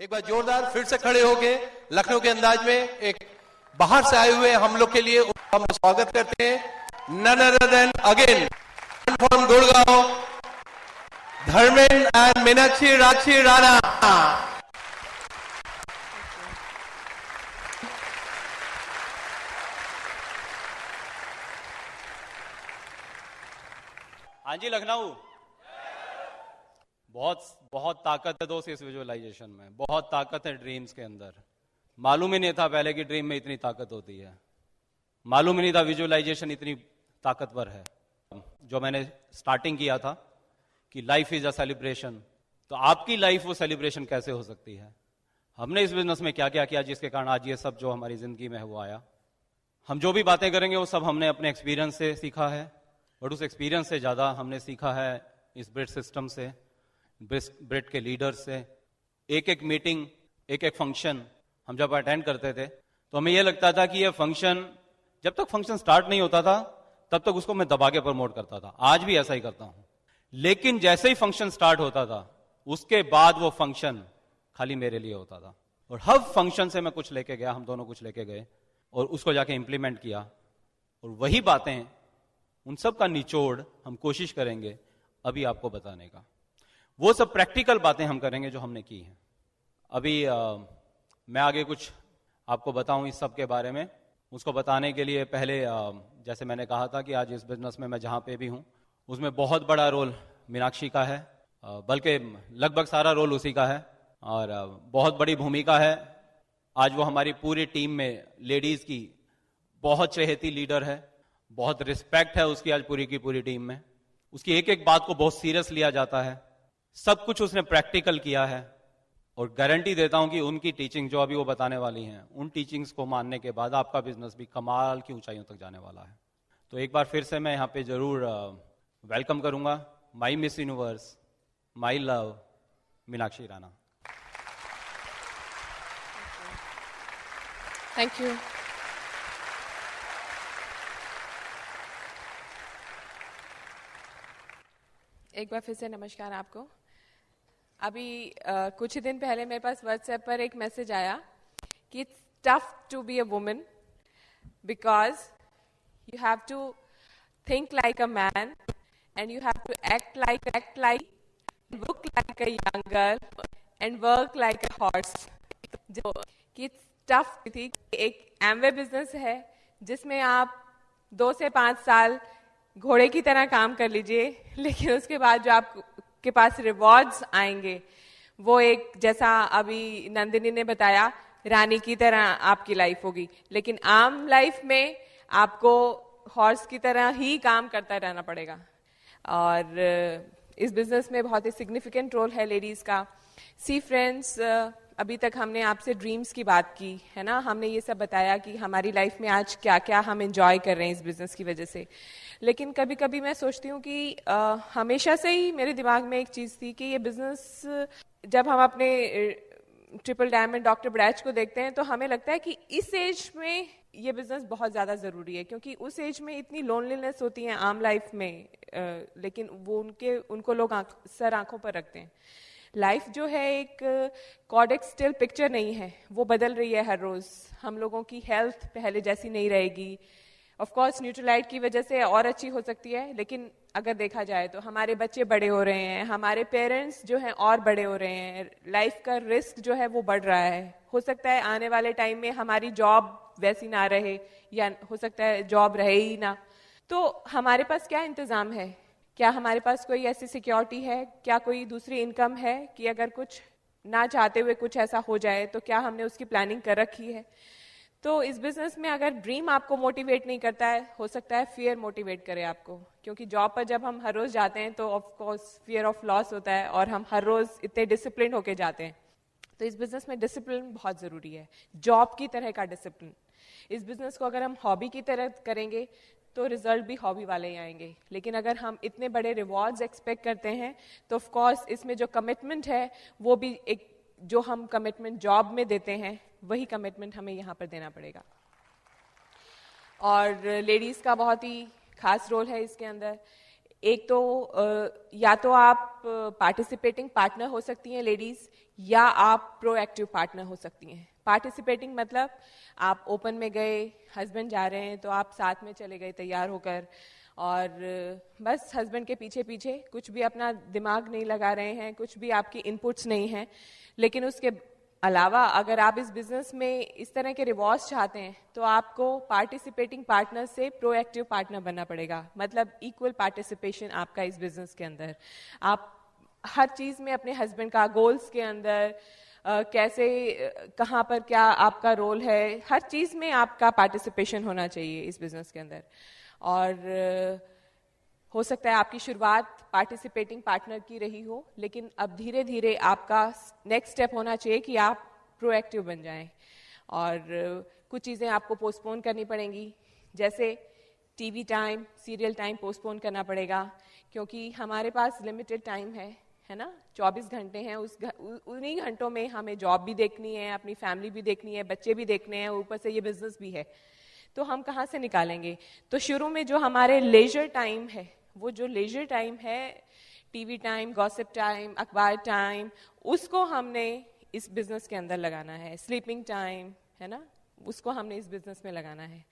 एक बार जोरदार फिर से खड़े होके लखनऊ के अंदाज में एक बाहर से आए हुए हम लोग के लिए हम स्वागत करते हैं। None other than again from Gurgaon, Dharmendra and Meenakshi राक्षी राणा। हाँ जी लखनऊ, बहुत ताकत है दोस्त इस विजुअलाइजेशन में, बहुत ताकत है ड्रीम्स के अंदर। मालूम ही नहीं था पहले कि ड्रीम में इतनी ताकत होती है, मालूम ही नहीं था विजुअलाइजेशन इतनी ताकतवर है। जो मैंने स्टार्टिंग किया था कि लाइफ इज अ सेलिब्रेशन, तो आपकी लाइफ वो सेलिब्रेशन कैसे हो सकती है? हमने इस बिजनेस में क्या क्या किया जिसके कारण आज ये सब जो हमारी जिंदगी में है वो आया। हम जो भी बातें करेंगे वो सब हमने अपने एक्सपीरियंस से सीखा है, और उस एक्सपीरियंस से ज्यादा हमने सीखा है इस ब्रिट सिस्टम से, ब्रिट के लीडर से। एक एक मीटिंग, एक एक फंक्शन हम जब अटेंड करते थे तो हमें यह लगता था कि यह फंक्शन, जब तक फंक्शन स्टार्ट नहीं होता था तब तक उसको मैं दबा के प्रमोट करता था। आज भी ऐसा ही करता हूं, लेकिन जैसे ही फंक्शन स्टार्ट होता था उसके बाद वो फंक्शन खाली मेरे लिए होता था, और हर फंक्शन से मैं कुछ लेके गया, हम दोनों कुछ लेके गए और उसको जाके इंप्लीमेंट किया। और वही बातें, उन सब का निचोड़ हम कोशिश करेंगे अभी आपको बताने का। वो सब प्रैक्टिकल बातें हम करेंगे जो हमने की हैं। अभी मैं आगे कुछ आपको बताऊं इस सब के बारे में। उसको बताने के लिए पहले जैसे मैंने कहा था कि आज इस बिजनेस में मैं जहां पे भी हूं उसमें बहुत बड़ा रोल मीनाक्षी का है, बल्कि लगभग सारा रोल उसी का है, और बहुत बड़ी भूमिका है। आज वो हमारी पूरी टीम में लेडीज की बहुत चहेती लीडर है, बहुत रिस्पेक्ट है उसकी आज पूरी की पूरी टीम में। उसकी एक एक बात को बहुत सीरियस लिया जाता है, सब कुछ उसने प्रैक्टिकल किया है, और गारंटी देता हूं कि उनकी टीचिंग जो अभी वो बताने वाली हैं, उन टीचिंग्स को मानने के बाद आपका बिजनेस भी कमाल की ऊंचाइयों तक जाने वाला है। तो एक बार फिर से मैं यहां पे जरूर वेलकम करूंगा my Miss Universe, my love, Meenakshi Rana. Thank you. एक बार फिर से नमस्कार आपको। अभी कुछ ही दिन पहले मेरे पास व्हाट्सएप पर एक मैसेज आया कि it's tough to be a woman because you have to think like a man and you have to act like look like a young girl and work like a horse. जो कि it's tough थी। एक Amway business है जिसमें आप 2 से 5 साल घोड़े की तरह काम कर लीजिए, लेकिन उसके बाद जो आपके पास रिवॉर्ड्स आएंगे वो एक, जैसा अभी नंदिनी ने बताया, रानी की तरह आपकी लाइफ होगी। लेकिन आम लाइफ में आपको हॉर्स की तरह ही काम करता रहना पड़ेगा। और इस बिजनेस में बहुत ही सिग्निफिकेंट रोल है लेडीज का। सी फ्रेंड्स, अभी तक हमने आपसे ड्रीम्स की बात की है ना, हमने ये सब बताया कि हमारी लाइफ में आज क्या क्या हम एंजॉय कर रहे हैं इस बिजनेस की वजह से। लेकिन कभी कभी मैं सोचती हूँ कि हमेशा से ही मेरे दिमाग में एक चीज़ थी कि ये बिजनेस, जब हम अपने ट्रिपल डायमंड डॉक्टर ब्रैच को देखते हैं तो हमें लगता है कि इस एज में ये बिजनेस बहुत ज़्यादा ज़रूरी है, क्योंकि उस एज में इतनी लोनलीनेस होती है आम लाइफ में, लेकिन वो उनको लोग सर आंखों पर रखते हैं। लाइफ जो है एक कॉडेक्स स्टिल पिक्चर नहीं है, वो बदल रही है हर रोज। हम लोगों की हेल्थ पहले जैसी नहीं रहेगी। ऑफ कोर्स न्यूट्रलाइट की वजह से और अच्छी हो सकती है, लेकिन अगर देखा जाए तो हमारे बच्चे बड़े हो रहे हैं, हमारे पेरेंट्स जो हैं और बड़े हो रहे हैं, लाइफ का रिस्क जो है वो बढ़ रहा है। हो सकता है आने वाले टाइम में हमारी जॉब वैसी ना रहे, या हो सकता है जॉब रहे ही ना। तो हमारे पास क्या इंतजाम है? क्या हमारे पास कोई ऐसी सिक्योरिटी है? क्या कोई दूसरी इनकम है कि अगर कुछ ना चाहते हुए कुछ ऐसा हो जाए तो क्या हमने उसकी प्लानिंग कर रखी है? तो इस बिजनेस में अगर ड्रीम आपको मोटिवेट नहीं करता है, हो सकता है फियर मोटिवेट करे आपको, क्योंकि जॉब पर जब हम हर रोज जाते हैं तो of course fear of loss होता है, और हम हर रोज इतने डिसिप्लिन होके जाते हैं। तो इस बिजनेस में डिसिप्लिन बहुत जरूरी है, जॉब की तरह का डिसिप्लिन। इस बिजनेस को अगर हम हॉबी की तरह करेंगे तो रिजल्ट भी हॉबी वाले ही आएंगे, लेकिन अगर हम इतने बड़े रिवॉर्ड्स एक्सपेक्ट करते हैं तो ऑफ कोर्स इसमें जो कमिटमेंट है वो भी एक, जो हम कमिटमेंट जॉब में देते हैं वही कमिटमेंट हमें यहाँ पर देना पड़ेगा। और लेडीज का बहुत ही खास रोल है इसके अंदर। एक तो या तो आप पार्टिसिपेटिंग पार्टनर हो सकती हैं लेडीज, या आप प्रोएक्टिव पार्टनर हो सकती हैं। पार्टिसिपेटिंग मतलब आप ओपन में गए, हस्बैंड जा रहे हैं तो आप साथ में चले गए तैयार होकर, और बस हस्बैंड के पीछे पीछे, कुछ भी अपना दिमाग नहीं लगा रहे हैं, कुछ भी आपकी इनपुट्स नहीं हैं। लेकिन उसके अलावा अगर आप इस बिजनेस में इस तरह के रिवॉर्ड्स चाहते हैं तो आपको पार्टिसिपेटिंग पार्टनर से प्रोएक्टिव पार्टनर बनना पड़ेगा। मतलब इक्वल पार्टिसिपेशन आपका इस बिजनेस के अंदर, आप हर चीज में अपने हस्बैंड का, गोल्स के अंदर कैसे, कहाँ पर क्या आपका रोल है, हर चीज में आपका पार्टिसिपेशन होना चाहिए इस बिजनेस के अंदर। और हो सकता है आपकी शुरुआत पार्टिसिपेटिंग पार्टनर की रही हो, लेकिन अब धीरे धीरे आपका नेक्स्ट स्टेप होना चाहिए कि आप प्रोएक्टिव बन जाएं। और कुछ चीज़ें आपको पोस्टपोन करनी पड़ेंगी, जैसे TV time, serial time postpone करना पड़ेगा, क्योंकि हमारे पास लिमिटेड टाइम है ना, 24 घंटे हैं। उन्हीं घंटों में हमें जॉब भी देखनी है, अपनी फैमिली भी देखनी है, बच्चे भी देखने हैं, ऊपर से ये बिजनेस भी है, तो हम कहाँ से निकालेंगे? तो शुरू में जो हमारे लेजर टाइम है, वो जो लेजर टाइम है, टीवी टाइम, गॉसिप टाइम, अखबार टाइम, उसको हमने इस बिजनेस के अंदर लगाना है। स्लीपिंग टाइम है ना, उसको हमने इस बिजनेस में लगाना है।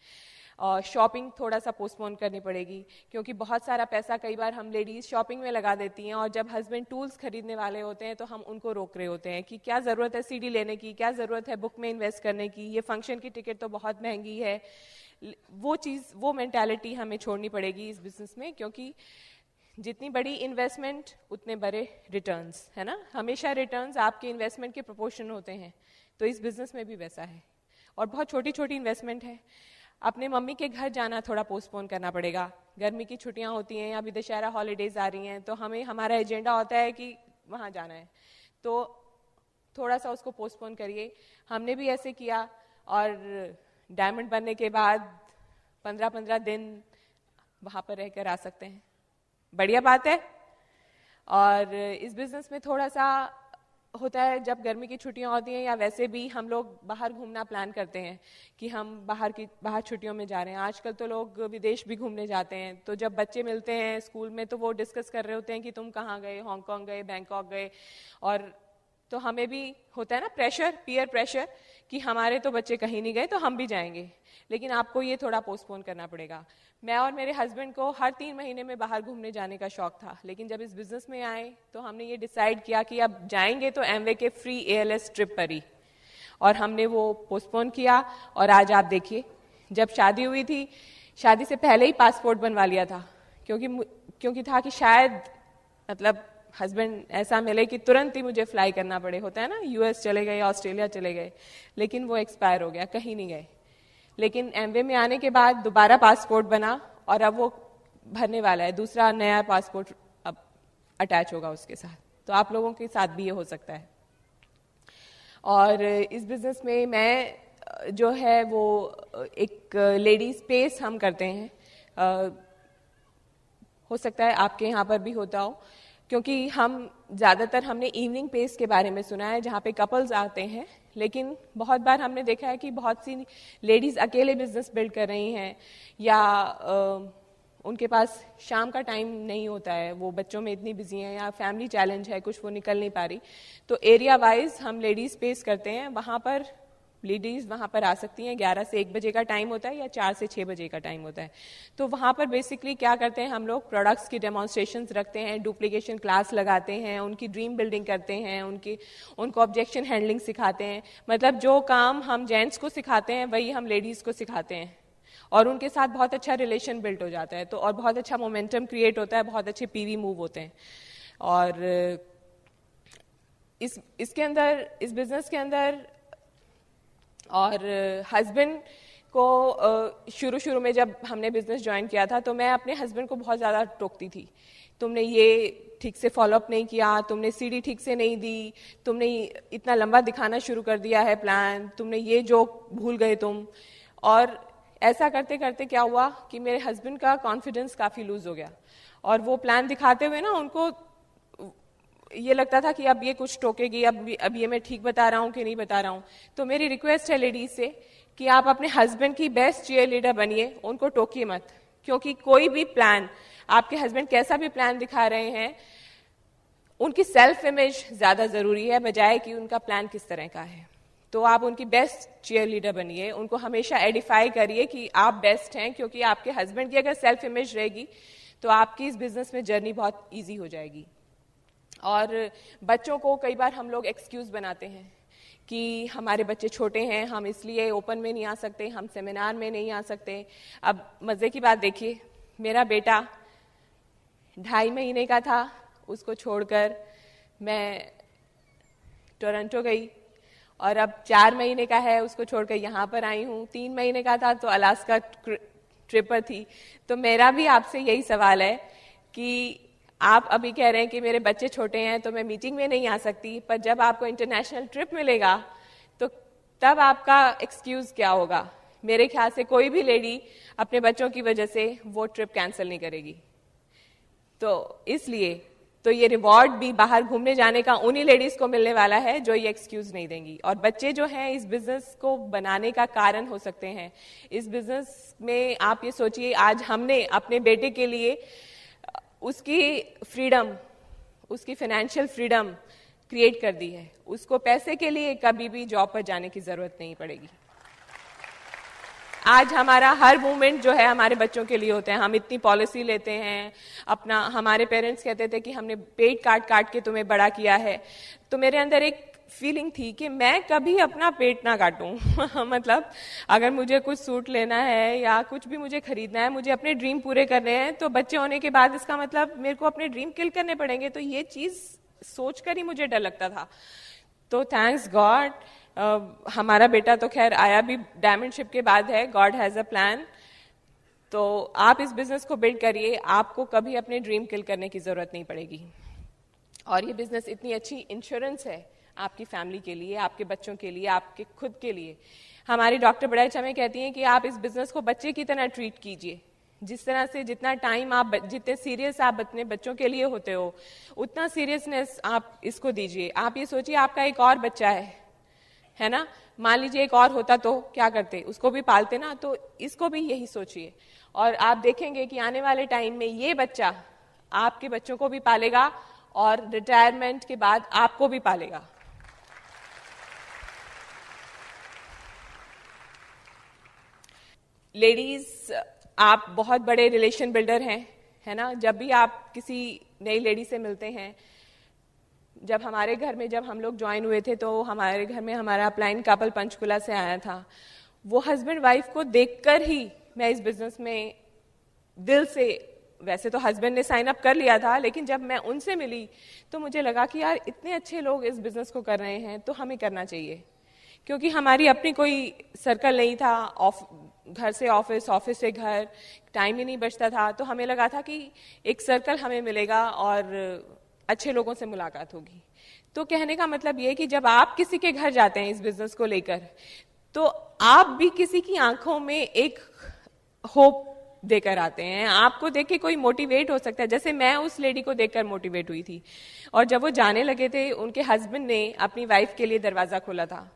और शॉपिंग थोड़ा सा पोस्टपोन करनी पड़ेगी, क्योंकि बहुत सारा पैसा कई बार हम लेडीज शॉपिंग में लगा देती हैं, और जब हस्बैंड टूल्स खरीदने वाले होते हैं तो हम उनको रोक रहे होते हैं कि क्या ज़रूरत है सीडी लेने की, क्या ज़रूरत है बुक में इन्वेस्ट करने की, ये फंक्शन की टिकट तो बहुत महंगी है। वो चीज़, वो मेंटालिटी हमें छोड़नी पड़ेगी इस बिजनेस में, क्योंकि जितनी बड़ी इन्वेस्टमेंट उतने बड़े रिटर्न्स, है ना। हमेशा रिटर्न्स आपके इन्वेस्टमेंट के प्रोपोर्शन होते हैं, तो इस बिजनेस में भी वैसा है। और बहुत छोटी छोटी इन्वेस्टमेंट है। अपने मम्मी के घर जाना थोड़ा पोस्टपोन करना पड़ेगा, गर्मी की छुट्टियां होती हैं, अभी दशहरा हॉलीडेज आ रही हैं, तो हमारा एजेंडा होता है कि वहाँ जाना है, तो थोड़ा सा उसको पोस्टपोन करिए। हमने भी ऐसे किया, और डायमंड बनने के बाद 15-15 दिन वहाँ पर रहकर आ सकते हैं, बढ़िया बात है। और इस बिजनेस में थोड़ा सा होता है, जब गर्मी की छुट्टियां होती हैं या वैसे भी हम लोग बाहर घूमना प्लान करते हैं कि हम बाहर छुट्टियों में जा रहे हैं। आजकल तो लोग विदेश भी घूमने जाते हैं, तो जब बच्चे मिलते हैं स्कूल में तो वो डिस्कस कर रहे होते हैं कि तुम कहाँ गए, हांगकांग गए, बैंकॉक गए। और तो हमें भी होता है ना प्रेशर, पीयर प्रेशर, कि हमारे तो बच्चे कहीं नहीं गए तो हम भी जाएंगे। लेकिन आपको ये थोड़ा पोस्टपोन करना पड़ेगा। मैं और मेरे हस्बैंड को हर 3 महीने में बाहर घूमने जाने का शौक था, लेकिन जब इस बिजनेस में आए तो हमने ये डिसाइड किया कि अब जाएंगे तो एमवे के फ्री ALS ट्रिप पर ही, और हमने वो पोस्टपोन किया। और आज आप देखिए, जब शादी हुई थी, शादी से पहले ही पासपोर्ट बनवा लिया था, क्योंकि था कि शायद मतलब हस्बैंड ऐसा मिले कि तुरंत ही मुझे फ्लाई करना पड़े। होता है ना, US चले गए, ऑस्ट्रेलिया चले गए, लेकिन वो एक्सपायर हो गया, कहीं नहीं गए। लेकिन एमवे में आने के बाद दोबारा पासपोर्ट बना, और अब वो भरने वाला है, दूसरा नया पासपोर्ट अब अटैच होगा उसके साथ। तो आप लोगों के साथ भी ये हो सकता है। और इस बिजनेस में मैं जो है वो एक लेडी स्पेस हम करते हैं, हो सकता है आपके यहाँ पर भी होता हो, क्योंकि ज़्यादातर हमने इवनिंग पेस के बारे में सुना है जहाँ पे कपल्स आते हैं, लेकिन बहुत बार हमने देखा है कि बहुत सी लेडीज़ अकेले बिजनेस बिल्ड कर रही हैं, या उनके पास शाम का टाइम नहीं होता है, वो बच्चों में इतनी बिजी हैं, या फैमिली चैलेंज है, कुछ वो निकल नहीं पा रही। तो एरिया वाइज हम लेडीज स्पेस करते हैं, वहाँ पर लेडीज वहाँ पर आ सकती हैं। 11 से 1 बजे का टाइम होता है, या 4 से 6 बजे का टाइम होता है। तो वहाँ पर बेसिकली क्या करते हैं हम लोग, प्रोडक्ट्स की डेमोन्स्ट्रेशंस रखते हैं, डुप्लीकेशन क्लास लगाते हैं, उनकी ड्रीम बिल्डिंग करते हैं, उनको ऑब्जेक्शन हैंडलिंग सिखाते हैं। मतलब जो काम हम जेंट्स को सिखाते हैं वही हम लेडीज को सिखाते हैं, और उनके साथ बहुत अच्छा रिलेशन बिल्ड हो जाता है, तो और बहुत अच्छा मोमेंटम क्रिएट होता है, बहुत अच्छे PV मूव होते हैं। और इसके अंदर, इस बिजनेस के अंदर, और हस्बैंड को शुरू में जब हमने बिजनेस ज्वाइन किया था तो मैं अपने हस्बैंड को बहुत ज़्यादा टोकती थी, तुमने ये ठीक से फॉलोअप नहीं किया, तुमने CD ठीक से नहीं दी, तुमने इतना लंबा दिखाना शुरू कर दिया है प्लान, तुमने ये जोक भूल गए तुम। और ऐसा करते करते क्या हुआ कि मेरे हस्बैंड का कॉन्फिडेंस काफ़ी लूज हो गया, और वो प्लान दिखाते हुए ना उनको ये लगता था कि अब ये कुछ टोकेगी, अब ये मैं ठीक बता रहा हूँ कि नहीं बता रहा हूँ। तो मेरी रिक्वेस्ट है लेडीज से कि आप अपने हस्बैंड की बेस्ट चीयर लीडर बनिए, उनको टोकिए मत, क्योंकि कोई भी प्लान, आपके हस्बैंड कैसा भी प्लान दिखा रहे हैं, उनकी सेल्फ इमेज ज्यादा जरूरी है बजाय कि उनका प्लान किस तरह का है। तो आप उनकी बेस्ट चीयर लीडर बनिए, उनको हमेशा एडिफाई करिए कि आप बेस्ट हैं, क्योंकि आपके हस्बैंड की अगर सेल्फ इमेज रहेगी तो आपकी इस बिजनेस में जर्नी बहुत ईजी हो जाएगी। और बच्चों को कई बार हम लोग एक्सक्यूज बनाते हैं कि हमारे बच्चे छोटे हैं, हम इसलिए ओपन में नहीं आ सकते, हम सेमिनार में नहीं आ सकते। अब मजे की बात देखिए, मेरा बेटा 2.5 महीने का था, उसको छोड़कर मैं टोरंटो गई, और अब 4 महीने का है, उसको छोड़कर यहाँ पर आई हूँ। 3 महीने का था तो अलास्का ट्रिप पर थी। तो मेरा भी आपसे यही सवाल है कि आप अभी कह रहे हैं कि मेरे बच्चे छोटे हैं तो मैं मीटिंग में नहीं आ सकती, पर जब आपको इंटरनेशनल ट्रिप मिलेगा तो तब आपका एक्सक्यूज क्या होगा? मेरे ख्याल से कोई भी लेडी अपने बच्चों की वजह से वो ट्रिप कैंसिल नहीं करेगी। तो इसलिए तो ये रिवॉर्ड भी बाहर घूमने जाने का उन्हीं लेडीज को मिलने वाला है जो ये एक्सक्यूज नहीं देंगी। और बच्चे जो हैं इस बिजनेस को बनाने का कारण हो सकते हैं। इस बिजनेस में आप ये सोचिए, आज हमने अपने बेटे के लिए उसकी फ्रीडम, उसकी फाइनेंशियल फ्रीडम क्रिएट कर दी है। उसको पैसे के लिए कभी भी जॉब पर जाने की जरूरत नहीं पड़ेगी। आज हमारा हर मूवमेंट जो है हमारे बच्चों के लिए होते हैं। हम इतनी पॉलिसी लेते हैं अपना, हमारे पेरेंट्स कहते थे कि हमने पेट काट काट के तुम्हें बड़ा किया है। तो मेरे अंदर एक फीलिंग थी कि मैं कभी अपना पेट ना काटूं मतलब अगर मुझे कुछ सूट लेना है या कुछ भी मुझे खरीदना है, मुझे अपने ड्रीम पूरे करने हैं, तो बच्चे होने के बाद इसका मतलब मेरे को अपने ड्रीम किल करने पड़ेंगे। तो ये चीज सोचकर ही मुझे डर लगता था। तो थैंक्स गॉड हमारा बेटा तो खैर आया भी डायमंड शिप के बाद है। God has a plan. तो आप इस बिजनेस को बिल्ड करिए, आपको कभी अपने ड्रीम किल करने की जरूरत नहीं पड़ेगी। और ये बिजनेस इतनी अच्छी इंश्योरेंस है आपकी फैमिली के लिए, आपके बच्चों के लिए, आपके खुद के लिए। हमारी डॉक्टर बड़ा अच्छा में कहती हैं कि आप इस बिजनेस को बच्चे की तरह ट्रीट कीजिए। जिस तरह से जितना टाइम आप, जितने सीरियस आप अपने बच्चों के लिए होते हो, उतना सीरियसनेस आप इसको दीजिए। आप ये सोचिए आपका एक और बच्चा है ना, मान लीजिए एक और होता तो क्या करते, उसको भी पालते ना। तो इसको भी यही सोचिए और आप देखेंगे कि आने वाले टाइम में ये बच्चा आपके बच्चों को भी पालेगा और रिटायरमेंट के बाद आपको भी पालेगा। लेडीज, आप बहुत बड़े रिलेशन बिल्डर हैं, है ना। जब भी आप किसी नई लेडी से मिलते हैं, जब हमारे घर में जब हम लोग ज्वाइन हुए थे तो हमारे घर में हमारा अपलाइन कपल पंचकुला से आया था। वो हस्बैंड वाइफ को देखकर ही मैं इस बिजनेस में दिल से, वैसे तो हस्बैंड ने साइन अप कर लिया था, लेकिन जब मैं उनसे मिली तो मुझे लगा कि यार इतने अच्छे लोग इस बिजनेस को कर रहे हैं तो हमें करना चाहिए। क्योंकि हमारी अपनी कोई सर्कल नहीं था, घर से ऑफिस, ऑफिस से घर, टाइम ही नहीं बचता था। तो हमें लगा था कि एक सर्कल हमें मिलेगा और अच्छे लोगों से मुलाकात होगी। तो कहने का मतलब ये कि जब आप किसी के घर जाते हैं इस बिजनेस को लेकर, तो आप भी किसी की आंखों में एक होप देकर आते हैं। आपको देख के कोई मोटिवेट हो सकता है, जैसे मैं उस लेडी को देखकर मोटिवेट हुई थी। और जब वो जाने लगे थे, उनके हस्बैंड ने अपनी वाइफ के लिए दरवाजा खोला था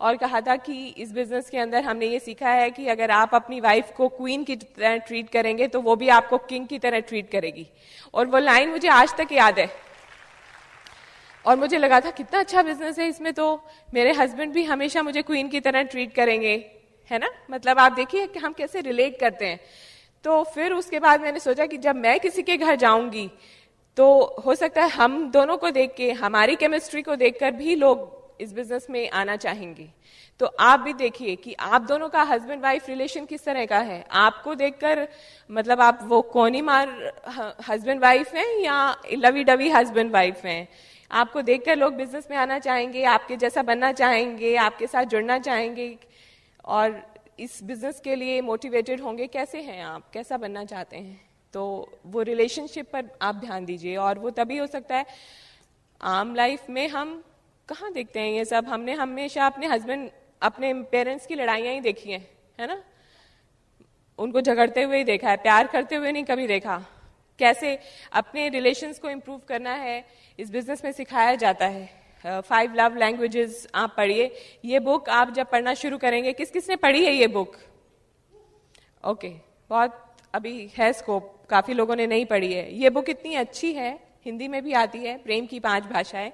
और कहा था कि इस बिजनेस के अंदर हमने ये सीखा है कि अगर आप अपनी वाइफ को क्वीन की तरह ट्रीट करेंगे तो वो भी आपको किंग की तरह ट्रीट करेगी। और वो लाइन मुझे आज तक याद है। और मुझे लगा था कितना अच्छा बिजनेस है, इसमें तो मेरे हस्बैंड भी हमेशा मुझे क्वीन की तरह ट्रीट करेंगे, है ना। मतलब आप देखिए कि हम कैसे रिलेट करते हैं। तो फिर उसके बाद मैंने सोचा कि जब मैं किसी के घर जाऊंगी तो हो सकता है हम दोनों को देख के, हमारी केमिस्ट्री को देखकर भी लोग इस बिजनेस में आना चाहेंगे। तो आप भी देखिए कि आप दोनों का हस्बैंड वाइफ रिलेशन किस तरह का है। आपको देखकर मतलब आप वो कोनी मार हस्बैंड वाइफ हैं या लवी डवी हस्बैंड वाइफ हैं। आपको देखकर लोग बिजनेस में आना चाहेंगे, आपके जैसा बनना चाहेंगे, आपके साथ जुड़ना चाहेंगे और इस बिजनेस के लिए मोटिवेटेड होंगे। कैसे हैं आप, कैसा बनना चाहते हैं? तो वो रिलेशनशिप पर आप ध्यान दीजिए। और वो तभी हो सकता है, आम लाइफ में हम कहाँ देखते हैं ये सब। हमने हमेशा अपने हस्बैंड, अपने पेरेंट्स की लड़ाइयां ही देखी हैं, है ना। उनको झगड़ते हुए ही देखा है, प्यार करते हुए नहीं कभी देखा। कैसे अपने रिलेशंस को इम्प्रूव करना है इस बिजनेस में सिखाया जाता है। 5 लव लैंग्वेजेस आप पढ़िए। ये बुक आप जब पढ़ना शुरू करेंगे, किस किस ने पढ़ी है ये बुक? ओके, बहुत अभी है स्कोप, काफी लोगों ने नहीं पढ़ी है। ये बुक इतनी अच्छी है हिंदी में भी आती है, प्रेम की 5 भाषाएं।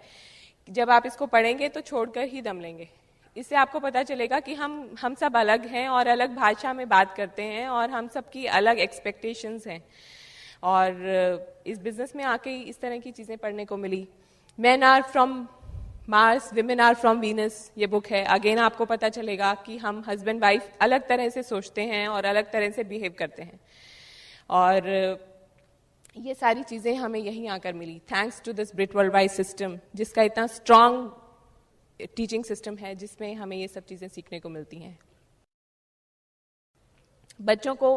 जब आप इसको पढ़ेंगे तो छोड़कर ही दम लेंगे। इससे आपको पता चलेगा कि हम सब अलग हैं और अलग भाषा में बात करते हैं और हम सब की अलग एक्सपेक्टेशंस हैं। और इस बिजनेस में आके इस तरह की चीजें पढ़ने को मिली। Men are from Mars, women are from Venus, ये बुक है। अगेन आपको पता चलेगा कि हम हस्बैंड वाइफ अलग तरह से सोचते हैं और अलग तरह से बिहेव करते हैं। और ये सारी चीजें हमें यहीं आकर मिली, thanks to this brit world wide system, जिसका इतना स्ट्रॉन्ग टीचिंग सिस्टम है, जिसमें हमें ये सब चीजें सीखने को मिलती हैं। बच्चों को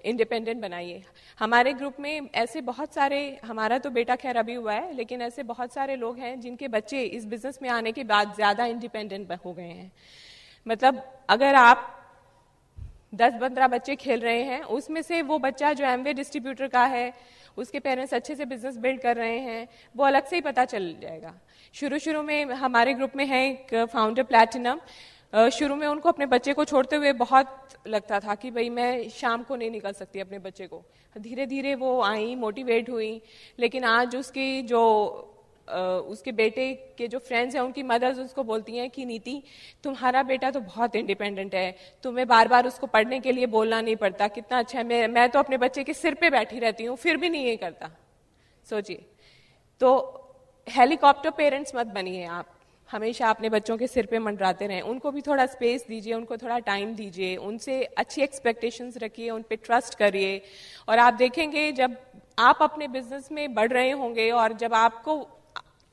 इंडिपेंडेंट बनाइए। हमारे ग्रुप में ऐसे बहुत सारे, हमारा तो बेटा खैर अभी हुआ है, लेकिन ऐसे बहुत सारे लोग हैं जिनके बच्चे इस बिजनेस में आने के बाद ज्यादा इंडिपेंडेंट हो गए हैं। मतलब अगर आप 10-15 बच्चे खेल रहे हैं, उसमें से वो बच्चा जो एमवे डिस्ट्रीब्यूटर का है, उसके पेरेंट्स अच्छे से बिजनेस बिल्ड कर रहे हैं, वो अलग से ही पता चल जाएगा। शुरू में हमारे ग्रुप में है एक फाउंडर प्लैटिनम। शुरू में उनको अपने बच्चे को छोड़ते हुए बहुत लगता था कि भाई मैं शाम को नहीं निकल सकती अपने बच्चे को। धीरे धीरे वो आई, मोटिवेट हुई, लेकिन आज उसकी जो उसके बेटे के जो फ्रेंड्स हैं, उनकी मदर्स उसको बोलती हैं कि नीति तुम्हारा बेटा तो बहुत इंडिपेंडेंट है, तुम्हें बार बार उसको पढ़ने के लिए बोलना नहीं पड़ता, कितना अच्छा है। मैं तो अपने बच्चे के सिर पे बैठी रहती हूँ, फिर भी नहीं ये करता। सोचिए। तो हेलीकॉप्टर पेरेंट्स मत बनिए आप, हमेशा अपने बच्चों के सिर पे मंडराते रहें। उनको भी थोड़ा स्पेस दीजिए, उनको थोड़ा टाइम दीजिए, उनसे अच्छी एक्सपेक्टेशंस रखिए, उन पे ट्रस्ट करिए। और आप देखेंगे जब आप अपने बिजनेस में बढ़ रहे होंगे और जब आपको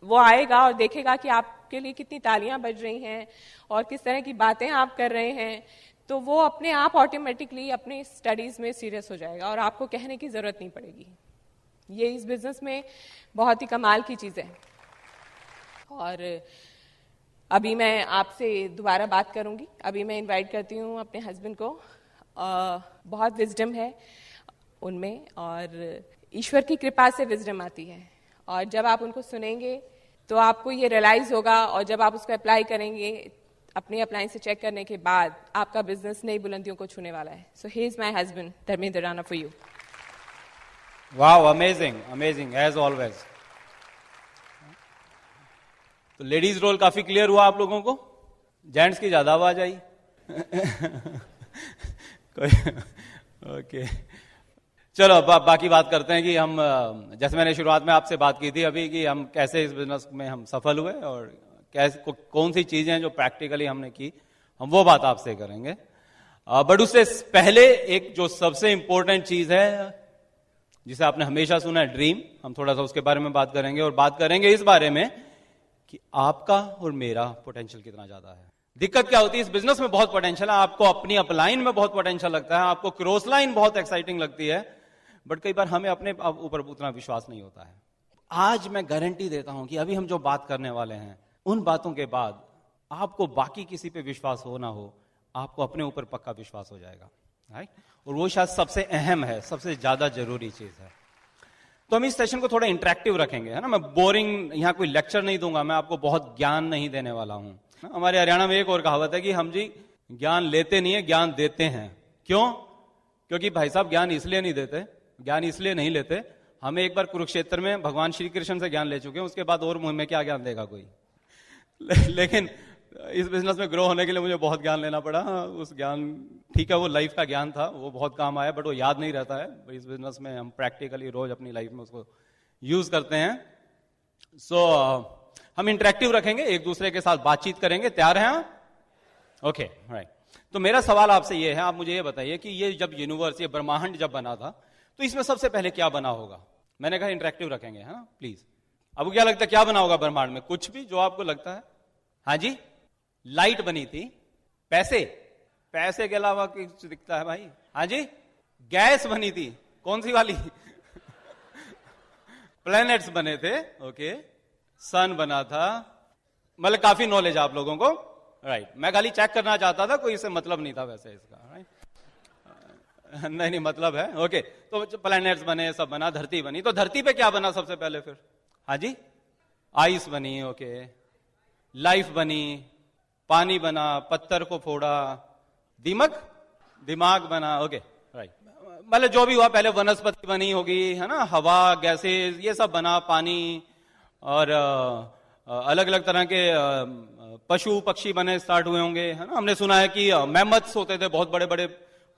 वो आएगा और देखेगा कि आपके लिए कितनी तालियां बज रही हैं और किस तरह की बातें आप कर रहे हैं, तो वो अपने आप ऑटोमेटिकली अपने स्टडीज में सीरियस हो जाएगा और आपको कहने की जरूरत नहीं पड़ेगी। ये इस बिजनेस में बहुत ही कमाल की चीज है। और अभी मैं आपसे दोबारा बात करूंगी। अभी मैं इनवाइट करती हूँ अपने हस्बैंड को। बहुत विजडम है उनमें और ईश्वर की कृपा से विजडम आती है, और जब आप उनको सुनेंगे तो आपको ये रियलाइज होगा, और जब आप उसको अप्लाई करेंगे अपने अप्लायंस से चेक करने के बाद, आपका बिजनेस नई बुलंदियों को छूने वाला है। So he is my husband Dharmendra Rana for you. Wow, amazing amazing as always. तो लेडीज रोल काफी क्लियर हुआ आप लोगों को, जेंट्स की ज्यादा आवाज आई। ओके, चलो अब बाकी बात करते हैं कि हम, जैसे मैंने शुरुआत में आपसे बात की थी अभी, कि हम कैसे इस बिजनेस में हम सफल हुए और कैसे कौन सी चीजें हैं जो प्रैक्टिकली हमने की, हम वो बात आपसे करेंगे। बट उससे पहले एक जो सबसे इंपॉर्टेंट चीज है जिसे आपने हमेशा सुना है, ड्रीम, हम थोड़ा सा उसके बारे में बात करेंगे। और बात करेंगे इस बारे में कि आपका और मेरा पोटेंशियल कितना ज्यादा है। दिक्कत क्या होती है, इस बिजनेस में बहुत पोटेंशियल है, आपको अपनी अपलाइन में बहुत पोटेंशियल लगता है, आपको क्रॉस लाइन बहुत एक्साइटिंग लगती है, बट कई बार हमें अपने ऊपर उतना विश्वास नहीं होता है। आज मैं गारंटी देता हूं कि अभी हम जो बात करने वाले हैं, उन बातों के बाद आपको बाकी किसी पे विश्वास हो ना हो, आपको अपने ऊपर पक्का विश्वास हो जाएगा, राइट? और वो शायद सबसे अहम है, सबसे ज्यादा जरूरी चीज है। तो हम इस सेशन को थोड़ा इंटरेक्टिव रखेंगे, है ना। मैं बोरिंग यहां कोई लेक्चर नहीं दूंगा, मैं आपको बहुत ज्ञान नहीं देने वाला हूं। हमारे हरियाणा में एक और कहावत है कि हम जी ज्ञान लेते नहीं है, ज्ञान देते हैं। क्यों? क्योंकि भाई साहब ज्ञान इसलिए नहीं देते, ज्ञान इसलिए नहीं लेते, हमें एक बार कुरुक्षेत्र में भगवान श्री कृष्ण से ज्ञान ले चुके हैं, उसके बाद और मुंह में क्या ज्ञान देगा कोई। लेकिन इस बिजनेस में ग्रो होने के लिए मुझे बहुत ज्ञान लेना पड़ा। उस ज्ञान, ठीक है, वो लाइफ का ज्ञान था, वो बहुत काम आया, बट वो याद नहीं रहता है। इस बिजनेस में हम प्रैक्टिकली रोज अपनी लाइफ में उसको यूज करते हैं। सो हम इंटरेक्टिव रखेंगे, एक दूसरे के साथ बातचीत करेंगे। तैयार हैं? Okay, right. तो मेरा सवाल आपसे ये है, आप मुझे ये बताइए कि ये जब यूनिवर्स, ये ब्रह्मांड जब बना था, तो इसमें सबसे पहले क्या बना होगा? मैंने कहा इंटरेक्टिव रखेंगे, है ना, प्लीज। अब क्या लगता है क्या बना होगा ब्रह्मांड में? कुछ भी जो आपको लगता है। हाँ जी, लाइट बनी थी। पैसे? पैसे के अलावा कुछ दिखता है भाई? हाँ जी, गैस बनी थी। कौन सी वाली? प्लैनेट्स बने थे। ओके, सन बना था। मतलब काफी नॉलेज आप लोगों को, राइट। मैं खाली चेक करना चाहता था, कोई इससे मतलब नहीं था वैसे इसका, राइट। नहीं मतलब है। ओके, तो प्लैनेट्स बने, सब बना, धरती बनी। तो धरती पे क्या बना सबसे पहले फिर? हाँ जी, आइस बनी। ओके, लाइफ बनी, पानी बना, पत्थर को फोड़ा, दिमाग बना। Okay, right. मतलब जो भी हुआ, पहले वनस्पति बनी होगी, है ना, हवा, गैसेस, ये सब बना, पानी, और अलग अलग तरह के पशु पक्षी बने स्टार्ट हुए होंगे, है ना। हमने सुना है कि मैमथ्स होते थे, बहुत बड़े बड़े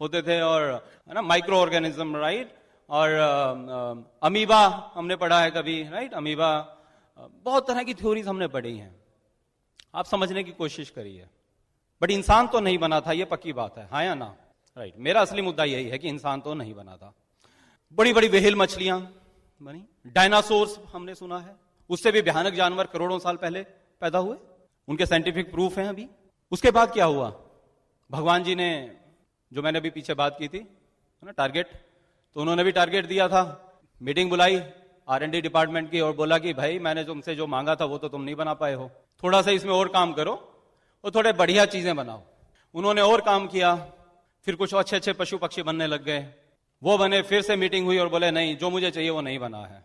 होते थे, और है ना, माइक्रो ऑर्गेनिज्म, राइट, और अमीबा हमने पढ़ा है कभी, राइट, अमीबा, बहुत तरह की थ्योरीज हमने पढ़ी हैं। आप समझने की कोशिश करिए, बट इंसान तो नहीं बना था, ये पक्की बात है, हाँ या ना, राइट। मेरा असली मुद्दा यही है कि इंसान तो नहीं बना था। बड़ी बड़ी व्हेल मछलियां बनी, डायनासोर्स हमने सुना है, उससे भी भयानक जानवर करोड़ों साल पहले पैदा हुए, उनके साइंटिफिक प्रूफ हैं अभी। उसके बाद क्या हुआ, भगवान जी ने, जो मैंने अभी पीछे बात की थी, है ना, टारगेट, तो उन्होंने भी टारगेट दिया था, मीटिंग बुलाई R&D डिपार्टमेंट की और बोला कि भाई मैंने तुमसे जो मांगा था वो तो तुम नहीं बना पाए हो, थोड़ा सा इसमें और काम करो और थोड़े बढ़िया चीजें बनाओ। उन्होंने और काम किया, फिर कुछ अच्छे अच्छे पशु पक्षी बनने लग गए, वो बने, फिर से मीटिंग हुई और बोले नहीं, जो मुझे चाहिए वो नहीं बना है।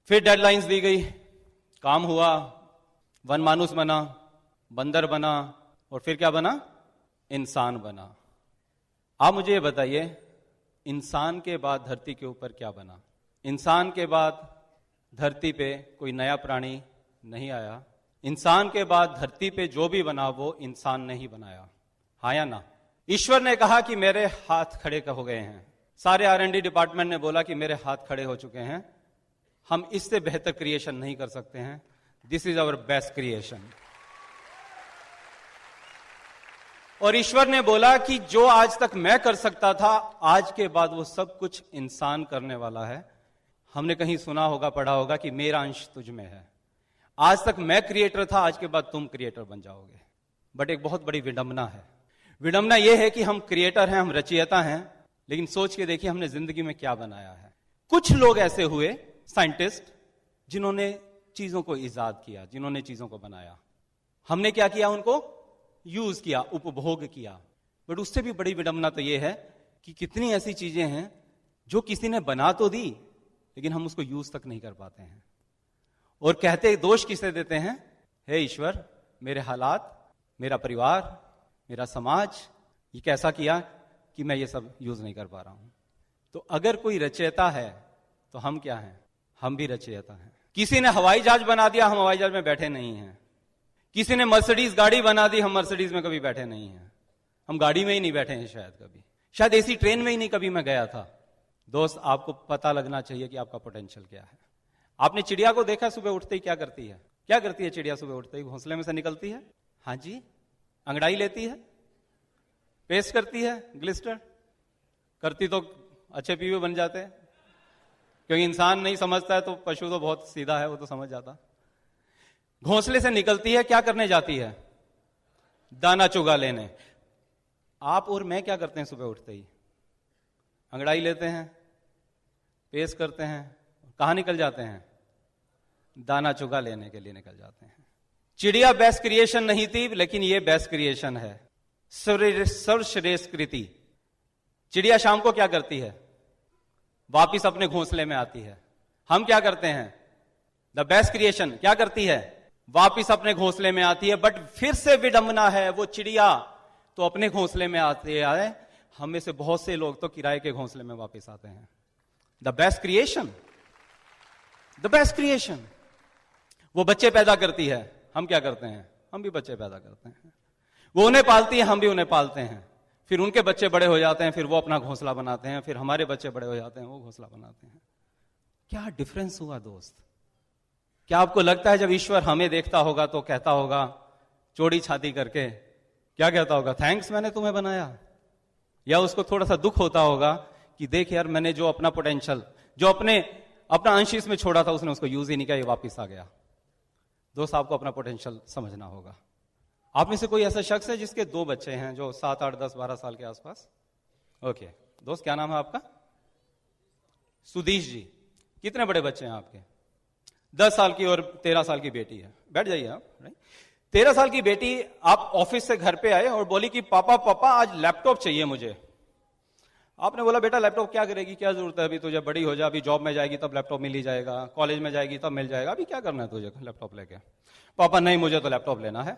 फिर डेडलाइंस दी गई, काम हुआ, वन मानुस बना, बंदर बना, और फिर क्या बना, इंसान बना। आप मुझे ये बताइए, इंसान के बाद धरती के ऊपर क्या बना? इंसान के बाद धरती पे कोई नया प्राणी नहीं आया। इंसान के बाद धरती पे जो भी बना वो इंसान ने ही बनाया, हाँ या ना? ईश्वर ने कहा कि मेरे हाथ खड़े हो गए हैं, सारे R&D डिपार्टमेंट ने बोला कि मेरे हाथ खड़े हो चुके हैं, हम इससे बेहतर क्रिएशन नहीं कर सकते हैं, this is our best creation. और ईश्वर ने बोला कि जो आज तक मैं कर सकता था, आज के बाद वो सब कुछ इंसान करने वाला है। हमने कहीं सुना होगा, पढ़ा होगा कि मेरा अंश तुझ में है। आज तक मैं क्रिएटर था, आज के बाद तुम क्रिएटर बन जाओगे। बट एक बहुत बड़ी विडंबना है। विडंबना यह है कि हम क्रिएटर हैं, हम रचयिता हैं, लेकिन सोच के देखिए हमने जिंदगी में क्या बनाया है। कुछ लोग ऐसे हुए साइंटिस्ट जिन्होंने चीजों को इजाद किया, जिन्होंने चीजों को बनाया। हमने क्या किया, उनको यूज किया, उपभोग किया। बट उससे भी बड़ी विडंबना तो यह है कि कितनी ऐसी चीजें हैं जो किसी ने बना तो दी, लेकिन हम उसको यूज तक नहीं कर पाते हैं। और कहते दोष किसे देते हैं, हे ईश्वर, मेरे हालात, मेरा परिवार, मेरा समाज ये कैसा किया कि मैं ये सब यूज नहीं कर पा रहा हूं। तो अगर कोई रचयिता है तो हम क्या हैं? हम भी रचयिता हैं। किसी ने हवाई जहाज बना दिया, हम हवाई जहाज में बैठे नहीं हैं। किसी ने मर्सिडीज गाड़ी बना दी, हम मर्सिडीज में कभी बैठे नहीं हैं। हम गाड़ी में ही नहीं बैठे हैं, शायद ऐसी ट्रेन में ही नहीं कभी मैं गया था। दोस्त, आपको पता लगना चाहिए कि आपका पोटेंशियल क्या है। आपने चिड़िया को देखा सुबह उठते ही क्या करती है? क्या करती है चिड़िया सुबह उठते ही? घोंसले में से निकलती है, हाँ जी, अंगड़ाई लेती है, पेस्ट करती है, ग्लिस्टर करती तो अच्छे पीवे बन जाते हैं। क्योंकि इंसान नहीं समझता है तो पशु तो बहुत सीधा है, वो तो समझ जाता। घोंसले से निकलती है, क्या करने जाती है? दाना चुगा लेने। आप और मैं क्या करते हैं सुबह उठते ही? अंगड़ाई लेते हैं, पेस्ट करते हैं, कहां निकल जाते हैं? दाना चुगा लेने के लिए निकल जाते हैं। चिड़िया बेस्ट क्रिएशन नहीं थी, लेकिन ये बेस्ट क्रिएशन है, सर्वश्रेष्ठ कृति। चिड़िया शाम को क्या करती है? वापिस अपने घोंसले में आती है। हम क्या करते हैं? द बेस्ट क्रिएशन क्या करती है? वापिस अपने घोंसले में आती है। बट फिर से विडंबना है, वो चिड़िया तो अपने घोंसले में आते आए, हम में से बहुत से लोग तो किराए के घोंसले में वापस आते हैं। The best creation, the best creation. वो बच्चे पैदा करती है, हम क्या करते हैं? हम भी बच्चे पैदा करते हैं। वो उन्हें पालती है, हम भी उन्हें पालते हैं। फिर उनके बच्चे बड़े हो जाते हैं, फिर वो अपना घोंसला बनाते हैं, फिर हमारे बच्चे बड़े हो जाते हैं, वो घोंसला बनाते हैं। क्या डिफरेंस हुआ दोस्त? क्या आपको लगता है जब ईश्वर हमें देखता होगा तो कहता होगा चौड़ी छाती करके, क्या कहता होगा? थैंक्स, मैंने तुम्हें बनाया। या उसको थोड़ा सा दुख होता होगा कि देख यार, मैंने जो अपना पोटेंशियल, जो अपना अंश इसमें छोड़ा था, उसने उसको यूज ही नहीं किया, ये वापिस आ गया। दोस्त, आपको अपना पोटेंशियल समझना होगा। आप में से कोई ऐसा शख्स है जिसके 2 बच्चे हैं, जो 7, 8, 10, 12 साल के आसपास? ओके दोस्त, क्या नाम है आपका? सुधीश जी। कितने बड़े बच्चे हैं आपके? 10 साल की और 13 साल की बेटी है। बैठ जाइए आप। 13 साल की बेटी आप ऑफिस से घर पे आए और बोली कि पापा आज लैपटॉप चाहिए मुझे। आपने बोला बेटा लैपटॉप क्या करेगी, क्या जरूरत है, अभी तुझे बड़ी हो जा, अभी जॉब में जाएगी तब लैपटॉप मिल ही जाएगा, कॉलेज में जाएगी तब मिल जाएगा, अभी क्या करना है तुझे लैपटॉप लेके? पापा नहीं, मुझे तो लैपटॉप लेना है।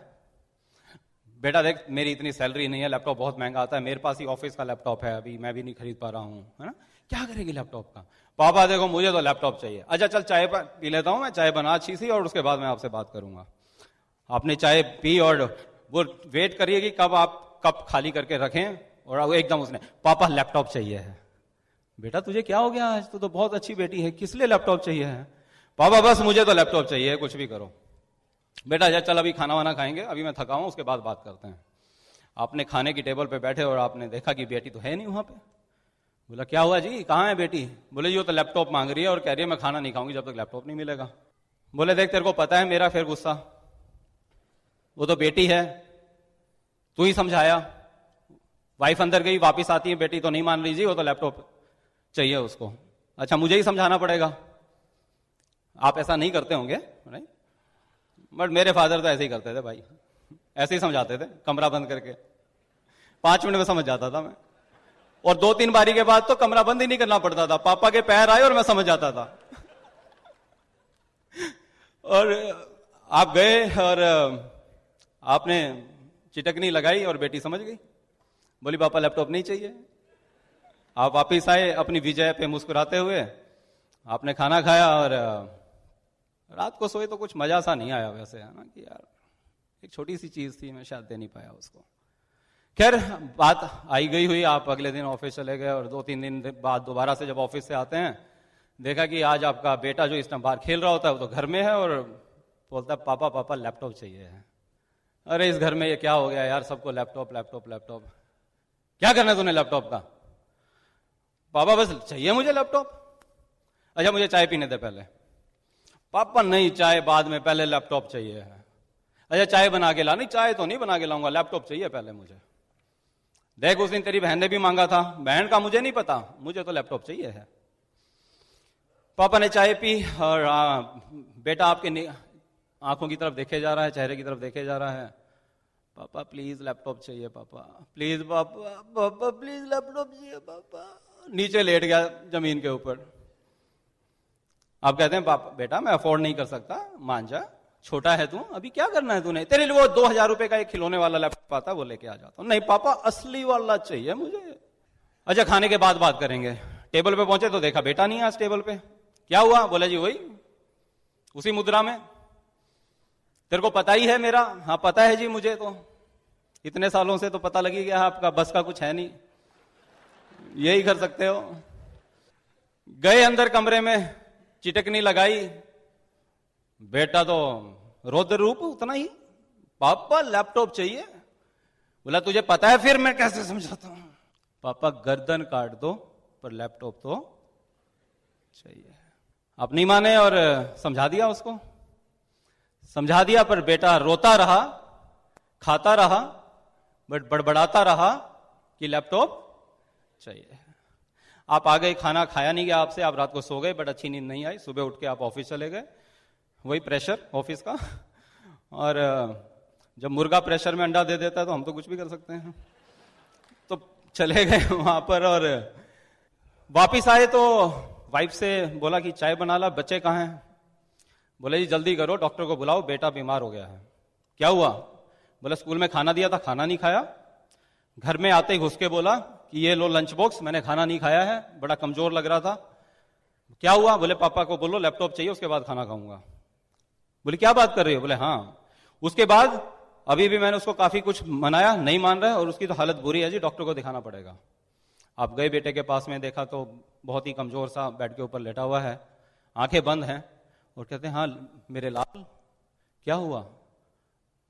बेटा देख मेरी इतनी सैलरी नहीं है, लैपटॉप बहुत महंगा आता है, मेरे पास ही ऑफिस का लैपटॉप है, अभी मैं भी नहीं खरीद पा रहा हूं, है ना, क्या करेगी लैपटॉप का? पापा देखो मुझे तो लैपटॉप चाहिए। अच्छा चल चाय पी लेता हूं मैं, चाय बना अच्छी सी और उसके बाद मैं आपसे बात करूंगा। आपने चाय पी और वो वेट करिए कि कब आप कप खाली करके रखें और एकदम उसने पापा लैपटॉप चाहिए है। बेटा तुझे क्या हो गया आज, तू तो बहुत अच्छी बेटी है, किस लिए लैपटॉप चाहिए है? पापा बस मुझे तो लैपटॉप चाहिए, कुछ भी करो। बेटा चल अभी खाना वाना खाएंगे, अभी मैं थका हूं, उसके बाद बात करते हैं। आपने खाने की टेबल पे बैठे और आपने देखा कि बेटी तो है नहीं वहां पे। बोला क्या हुआ जी, कहाँ है बेटी? बोले जी वो तो लैपटॉप मांग रही है और कह रही है मैं खाना नहीं खाऊंगी जब तक लैपटॉप नहीं मिलेगा। बोले देख तेरे को पता है मेरा फिर गुस्सा, वो तो बेटी है, तू ही समझाया। वाइफ अंदर गई, वापिस आती है, बेटी तो नहीं मान रही जी, वो तो लैपटॉप चाहिए उसको। अच्छा मुझे ही समझाना पड़ेगा? आप ऐसा नहीं करते होंगे, नहीं? बट मेरे फादर तो ऐसे ही करते थे भाई, ऐसे ही समझाते थे कमरा बंद करके, 5 मिनट में समझ जाता था मैं। और 2-3 बारी के बाद तो कमरा बंद ही नहीं करना पड़ता था, पापा के पैर आए और मैं समझ जाता था। और आप गए और आपने चिटकनी लगाई और बेटी समझ गई, बोली पापा लैपटॉप नहीं चाहिए। आप वापिस आए अपनी विजय पे मुस्कुराते हुए, आपने खाना खाया और रात को सोए तो कुछ मजा सा नहीं आया वैसे, है ना, कि यार एक छोटी सी चीज थी, मैं शायद दे नहीं पाया उसको। खैर बात आई गई हुई, आप अगले दिन ऑफिस चले गए और 2-3 दिन बाद दोबारा से जब ऑफिस से आते हैं, देखा कि आज आपका बेटा जो इस टाइम बाहर खेल रहा होता है वो तो घर में है और बोलता है पापा पापा लैपटॉप चाहिए है। अरे इस घर में ये क्या हो गया यार, सबको लैपटॉप लैपटॉप लैपटॉप, क्या करना है तूने लैपटॉप का? पापा बस चाहिए मुझे लैपटॉप। अच्छा मुझे चाय पीने दे पहले। पापा नहीं चाय बाद में, पहले लैपटॉप चाहिए है। अच्छा चाय बना के ला। नहीं चाय तो नहीं बना के लाऊंगा, लैपटॉप चाहिए पहले मुझे। देख उस दिन तेरी बहन ने भी मांगा था, बहन का मुझे नहीं पता, मुझे तो लैपटॉप चाहिए है। पापा ने चाय पी और बेटा आपके आंखों की तरफ देखे जा रहा है, चेहरे की तरफ देखे जा रहा है। पापा प्लीज लैपटॉप चाहिए पापा, प्लीज पापा, पापा प्लीज लैपटॉप चाहिए पापा। नीचे लेट गया जमीन के ऊपर। आप कहते हैं पापा बेटा मैं अफोर्ड नहीं कर सकता, मान जा, छोटा है तू, अभी क्या करना है तूने, तेरे लिए वो 2000 रुपए का एक खिलौने वाला लैपटॉप आता है वो लेके आ जाता हूं। नहीं पापा असली वाला चाहिए मुझे। अच्छा खाने के बाद बात करेंगे। टेबल पे पहुंचे तो देखा बेटा नहीं है आज टेबल पे। क्या हुआ? बोला जी वही उसी मुद्रा में। तेरे को पता ही है मेरा? हाँ पता है जी मुझे, तो इतने सालों से तो पता लगी गया आपका बस का कुछ है नहीं, यही कर सकते हो। गए अंदर कमरे में, चिटकनी लगाई, बेटा तो रौद्र रूप उतना ही, पापा लैपटॉप चाहिए। बोला तुझे पता है फिर मैं कैसे समझाता हूं? पापा गर्दन काट दो पर लैपटॉप तो चाहिए। आप नहीं माने और समझा दिया उसको, समझा दिया, पर बेटा रोता रहा, खाता रहा, बट बड़बड़ाता रहा कि लैपटॉप चाहिए। आप आ गए, खाना खाया नहीं गया आपसे, आप रात को सो गए, बट अच्छी नींद नहीं आई। सुबह उठ के आप ऑफिस चले गए, वही प्रेशर ऑफिस का। और जब मुर्गा प्रेशर में अंडा दे देता है तो हम तो कुछ भी कर सकते हैं। तो चले गए वहां पर और वापिस आए तो वाइफ से बोला कि चाय बना ला, बच्चे कहाँ हैं? बोले जी जल्दी करो, डॉक्टर को बुलाओ, बेटा बीमार हो गया है। क्या हुआ? बोला स्कूल में खाना दिया था, खाना नहीं खाया। घर में आते ही घुस के बोला कि ये लो लंच बॉक्स, मैंने खाना नहीं खाया है, बड़ा कमजोर लग रहा था। क्या हुआ? बोले पापा को बोलो लैपटॉप चाहिए, उसके बाद खाना खाऊंगा। बोले क्या बात कर रही हो? बोले हाँ। उसके बाद अभी भी मैंने उसको काफी कुछ मनाया, नहीं मान रहा है और उसकी तो हालत बुरी है जी, डॉक्टर को दिखाना पड़ेगा। आप गए बेटे के पास में, देखा तो बहुत ही कमजोर सा बेड के ऊपर लेटा हुआ है, आंखें बंद हैं, और कहते हैं हाँ मेरे लाल क्या हुआ?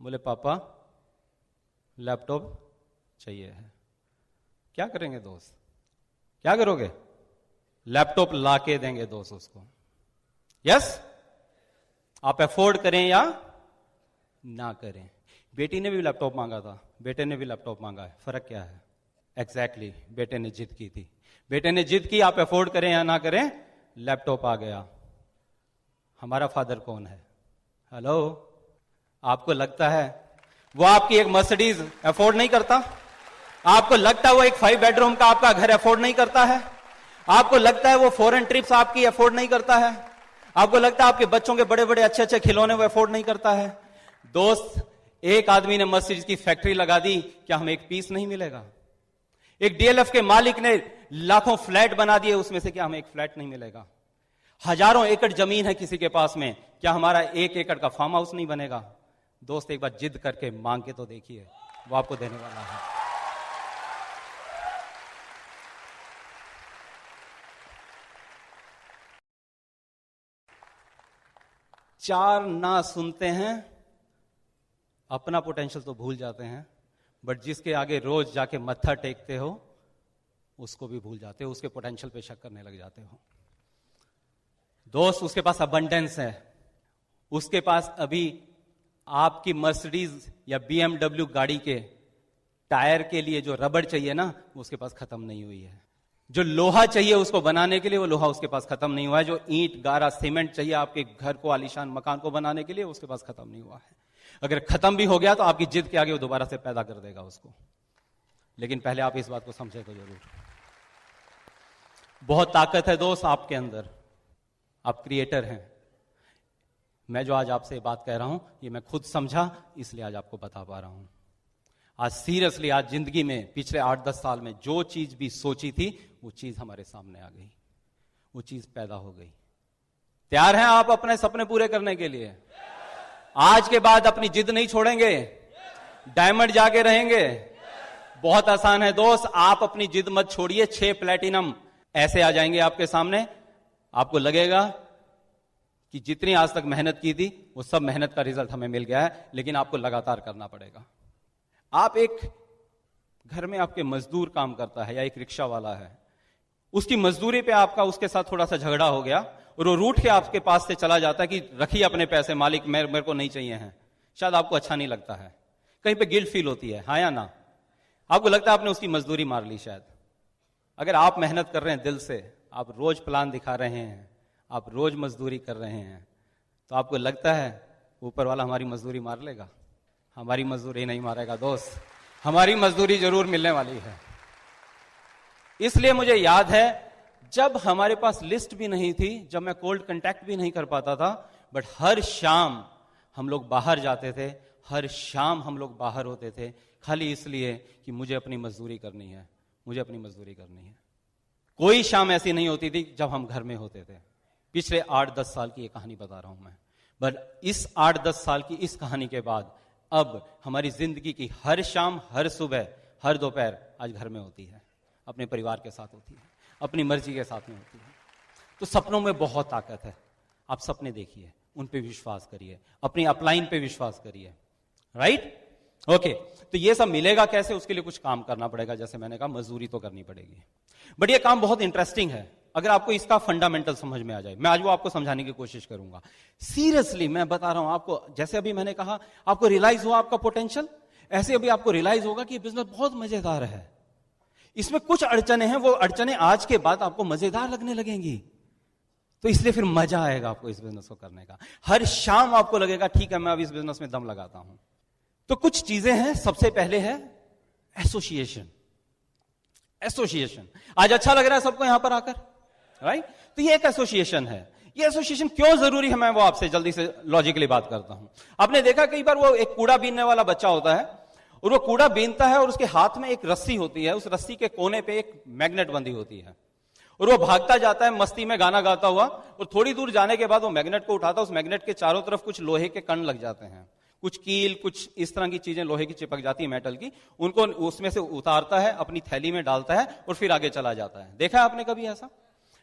बोले पापा लैपटॉप चाहिए है। क्या करेंगे दोस्त? क्या करोगे? लैपटॉप ला के देंगे दोस्त उसको। यस, आप अफोर्ड करें या ना करें। बेटी ने भी लैपटॉप मांगा था, बेटे ने भी लैपटॉप मांगा है, फर्क क्या है? एग्जैक्टली बेटे ने जिद की थी, बेटे ने जिद की, आप अफोर्ड करें या ना करें, लैपटॉप आ गया। हमारा फादर कौन है? हेलो, आपको लगता है वो आपकी एक मर्सिडीज अफोर्ड नहीं करता? आपको लगता है वो एक 5 बेडरूम का आपका घर अफोर्ड नहीं करता है? आपको लगता है वो फॉरेन ट्रिप्स आपकी अफोर्ड नहीं करता है? आपको लगता है आपके बच्चों के बड़े बड़े अच्छे अच्छे खिलौने वो अफोर्ड नहीं करता है? दोस्त एक आदमी ने मर्सिडीज की फैक्ट्री लगा दी, क्या हमें एक पीस नहीं मिलेगा? एक डीएलएफ के मालिक ने लाखों फ्लैट बना दिए, उसमें से क्या हमें एक फ्लैट नहीं मिलेगा? हजारों एकड़ जमीन है किसी के पास में, क्या हमारा 1 एकड़ का फार्म हाउस नहीं बनेगा? दोस्त, एक बार जिद करके मांग के तो देखिए, वो आपको देने वाला है। चार ना सुनते हैं, अपना पोटेंशियल तो भूल जाते हैं, बट जिसके आगे रोज जाके मत्था टेकते हो उसको भी भूल जाते हो, उसके पोटेंशियल पे शक करने लग जाते हो। दोस्त, उसके पास अबंडेंस है, उसके पास अभी आपकी मर्सिडीज या बीएमडब्ल्यू गाड़ी के टायर के लिए जो रबड़ चाहिए ना, उसके पास खत्म नहीं हुई है। जो लोहा चाहिए उसको बनाने के लिए, वो लोहा उसके पास खत्म नहीं हुआ है। जो ईंट गारा सीमेंट चाहिए आपके घर को, आलीशान मकान को बनाने के लिए, उसके पास खत्म नहीं हुआ है। अगर खत्म भी हो गया तो आपकी जिद के आगे वो दोबारा से पैदा कर देगा उसको। लेकिन पहले आप इस बात को समझे तो जरूर। बहुत ताकत है दोस्त आपके अंदर, आप क्रिएटर हैं। मैं जो आज आपसे बात कह रहा हूं, ये मैं खुद समझा, इसलिए आज आपको बता पा रहा हूं। आज सीरियसली, आज जिंदगी में पिछले 8-10 साल में जो चीज भी सोची थी, वो चीज हमारे सामने आ गई, वो चीज पैदा हो गई। तैयार हैं आप अपने सपने पूरे करने के लिए? आज के बाद अपनी जिद नहीं छोड़ेंगे, डायमंड जाके रहेंगे? बहुत आसान है दोस्त, आप अपनी जिद मत छोड़िए। 6 प्लैटिनम ऐसे आ जाएंगे आपके सामने, आपको लगेगा कि जितनी आज तक मेहनत की थी वो सब मेहनत का रिजल्ट हमें मिल गया है, लेकिन आपको लगातार करना पड़ेगा। आप एक घर में आपके मजदूर काम करता है या एक रिक्शा वाला है, उसकी मजदूरी पे आपका उसके साथ थोड़ा सा झगड़ा हो गया और वो रूठ के आपके पास से चला जाता है कि रखिए अपने पैसे मालिक, मेरे को नहीं चाहिए हैं। शायद आपको अच्छा नहीं लगता है, कहीं पे गिल्ट फील होती है, हाँ या ना? आपको लगता है आपने उसकी मजदूरी मार ली शायद। अगर आप मेहनत कर रहे हैं दिल से, आप रोज प्लान दिखा रहे हैं, आप रोज मजदूरी कर रहे हैं, तो आपको लगता है ऊपर वाला हमारी मजदूरी मार लेगा? हमारी मजदूरी नहीं मारेगा दोस्त, हमारी मजदूरी जरूर मिलने वाली है। इसलिए मुझे याद है, जब हमारे पास लिस्ट भी नहीं थी, जब मैं कोल्ड कांटेक्ट भी नहीं कर पाता था, बट हर शाम हम लोग बाहर जाते थे, हर शाम हम लोग बाहर होते थे, खाली इसलिए कि मुझे अपनी मजदूरी करनी है, मुझे अपनी मजदूरी करनी है। कोई शाम ऐसी नहीं होती थी जब हम घर में होते थे। पिछले 8-10 साल की ये कहानी बता रहा हूं मैं, बट इस 8-10 साल की इस कहानी के बाद अब हमारी जिंदगी की हर शाम, हर सुबह, हर दोपहर आज घर में होती है, अपने परिवार के साथ होती है, अपनी मर्जी के साथ में होती है। तो सपनों में बहुत ताकत है। आप सपने देखिए, उन पे विश्वास करिए, अपनी अपलाइन पे विश्वास करिए, राइट? ओके, तो ये सब मिलेगा कैसे? उसके लिए कुछ काम करना पड़ेगा, जैसे मैंने कहा मजदूरी तो करनी पड़ेगी। बट ये काम बहुत इंटरेस्टिंग है अगर आपको इसका फंडामेंटल समझ में आ जाए। मैं आज वो आपको समझाने की कोशिश करूंगा। सीरियसली मैं बता रहा हूं आपको, जैसे अभी मैंने कहा आपको रियलाइज हुआ आपका पोटेंशियल, ऐसे अभी आपको रियलाइज होगा कि ये बिजनेस बहुत मजेदार है। इसमें कुछ अड़चने हैं, वो अड़चने आज के बाद आपको मजेदार लगने लगेंगी, तो इसलिए फिर मजा आएगा आपको इस बिजनेस को करने का। हर शाम आपको लगेगा ठीक है मैं अब इस बिजनेस में दम लगाता हूं। तो कुछ चीजें हैं। सबसे पहले है एसोसिएशन। एसोसिएशन आज अच्छा लग रहा है सबको यहां पर आकर, राइट? तो ये एक एसोसिएशन है। ये एसोसिएशन क्यों जरूरी है, मैं वो आपसे जल्दी से लॉजिकली बात करता हूं। आपने देखा कई बार वो एक कूड़ा बीनने वाला बच्चा होता है और वो कूड़ा बीनता है और उसके हाथ में एक रस्सी होती है, उस रस्सी के कोने पे एक मैग्नेट बंधी होती है और वो भागता जाता है मस्ती में गाना गाता हुआ, और थोड़ी दूर जाने के बाद वो मैग्नेट को उठाता है। उस मैग्नेट के चारों तरफ कुछ लोहे के कण लग जाते हैं, कुछ कील, कुछ इस तरह की चीजें लोहे की चिपक जाती है, मेटल की। उनको उसमें से उतारता है, अपनी थैली में डालता है और फिर आगे चला जाता है। देखा आपने कभी ऐसा?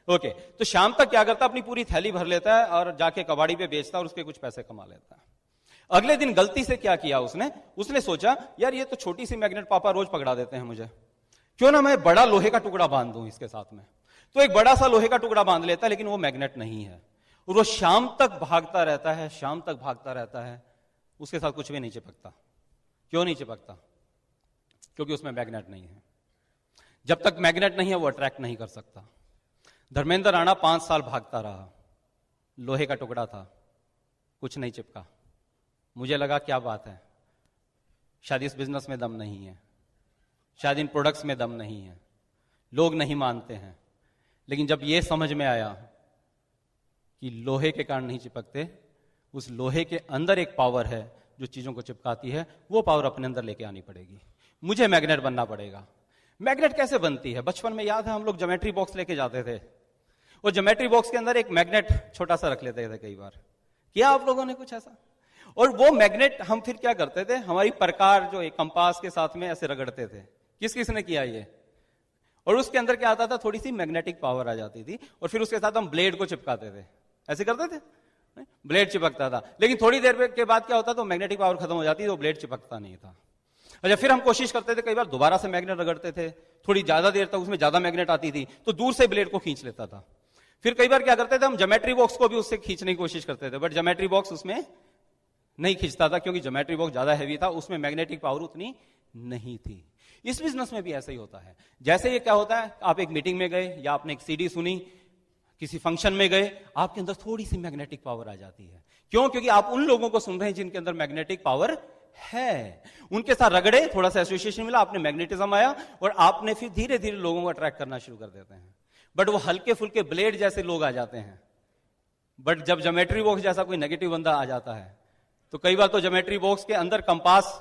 ओके, तो शाम तक क्या करता है, अपनी पूरी थैली भर लेता है और जाके कबाड़ी पे बेचता है और उसके कुछ पैसे कमा लेता है। अगले दिन गलती से क्या किया उसने सोचा यार ये तो छोटी सी मैग्नेट पापा रोज पकड़ा देते हैं मुझे, क्यों ना मैं बड़ा लोहे का टुकड़ा बांध दूं इसके साथ में। तो एक बड़ा सा लोहे का टुकड़ा बांध लेता है, लेकिन वो मैग्नेट नहीं है और वो शाम तक भागता रहता है, शाम तक भागता रहता है, उसके साथ कुछ भी नहीं चिपकता। क्यों नहीं चिपकता? क्योंकि उसमें मैग्नेट नहीं है। जब तक मैग्नेट नहीं है वो अट्रैक्ट नहीं कर सकता। धर्मेंद्र राणा 5 साल भागता रहा, लोहे का टुकड़ा था, कुछ नहीं चिपका। मुझे लगा क्या बात है, शायद इस बिजनेस में दम नहीं है, शायद इन प्रोडक्ट्स में दम नहीं है, लोग नहीं मानते हैं। लेकिन जब यह समझ में आया कि लोहे के कारण नहीं चिपकते, उस लोहे के अंदर एक पावर है जो चीजों को चिपकाती है, वो पावर अपने अंदर लेके आनी पड़ेगी। मुझे मैग्नेट बनना पड़ेगा। मैग्नेट कैसे बनती है? बचपन में याद है हम लोग ज्योमेट्री बॉक्स लेके जाते थे, और ज्योमेट्री बॉक्स के अंदर एक मैग्नेट छोटा सा रख लेते थे। कई बार किया आप लोगों ने कुछ ऐसा? और वो मैग्नेट हम फिर क्या करते थे, हमारी प्रकार जो एक कंपास के साथ में ऐसे रगड़ते थे। किस किस ने किया ये? और उसके अंदर क्या आता था, थोड़ी सी मैग्नेटिक पावर आ जाती थी, और फिर उसके साथ हम ब्लेड को चिपकाते थे। ऐसे करते थे, ब्लेड चिपकता था। लेकिन थोड़ी देर के बाद क्या होता, तो मैग्नेटिक पावर खत्म हो जाती थी, तो ब्लेड चिपकता नहीं था। अच्छा, फिर हम कोशिश करते थे, कई बार दोबारा से मैग्नेट रगड़ते थे, थोड़ी ज्यादा देर तक उसमें ज्यादा मैग्नेट आती थी, तो दूर से ब्लेड को खींच लेता था। फिर कई बार क्या करते थे, हम ज्योमेट्री बॉक्स को भी उससे खींचने की कोशिश करते थे, बट ज्योमेट्री बॉक्स उसमें नहीं खींचता था, क्योंकि ज्योमेट्री बॉक्स ज्यादा हैवी था, उसमें मैग्नेटिक पावर उतनी नहीं थी। इस बिजनेस में भी ऐसा ही होता है। जैसे ये क्या होता है, आप एक मीटिंग में गए या आपने एक सीडी सुनी, किसी फंक्शन में गए, आपके अंदर थोड़ी सी मैग्नेटिक पावर आ जाती है। क्यों? क्योंकि आप उन लोगों को सुन रहे हैं जिनके अंदर मैग्नेटिक पावर है। उनके साथ रगड़े, थोड़ा सा एसोसिएशन मिला, आपने मैग्नेटिज्म आया, और आपने फिर धीरे धीरे लोगों को अट्रैक्ट करना शुरू कर देते हैं। बट वो हल्के फुल्के ब्लेड जैसे लोग आ जाते हैं। बट जब ज्योमेट्री बॉक्स जैसा कोई नेगेटिव बंदा आ जाता है, तो कई बार तो ज्योमेट्री बॉक्स के अंदर कंपास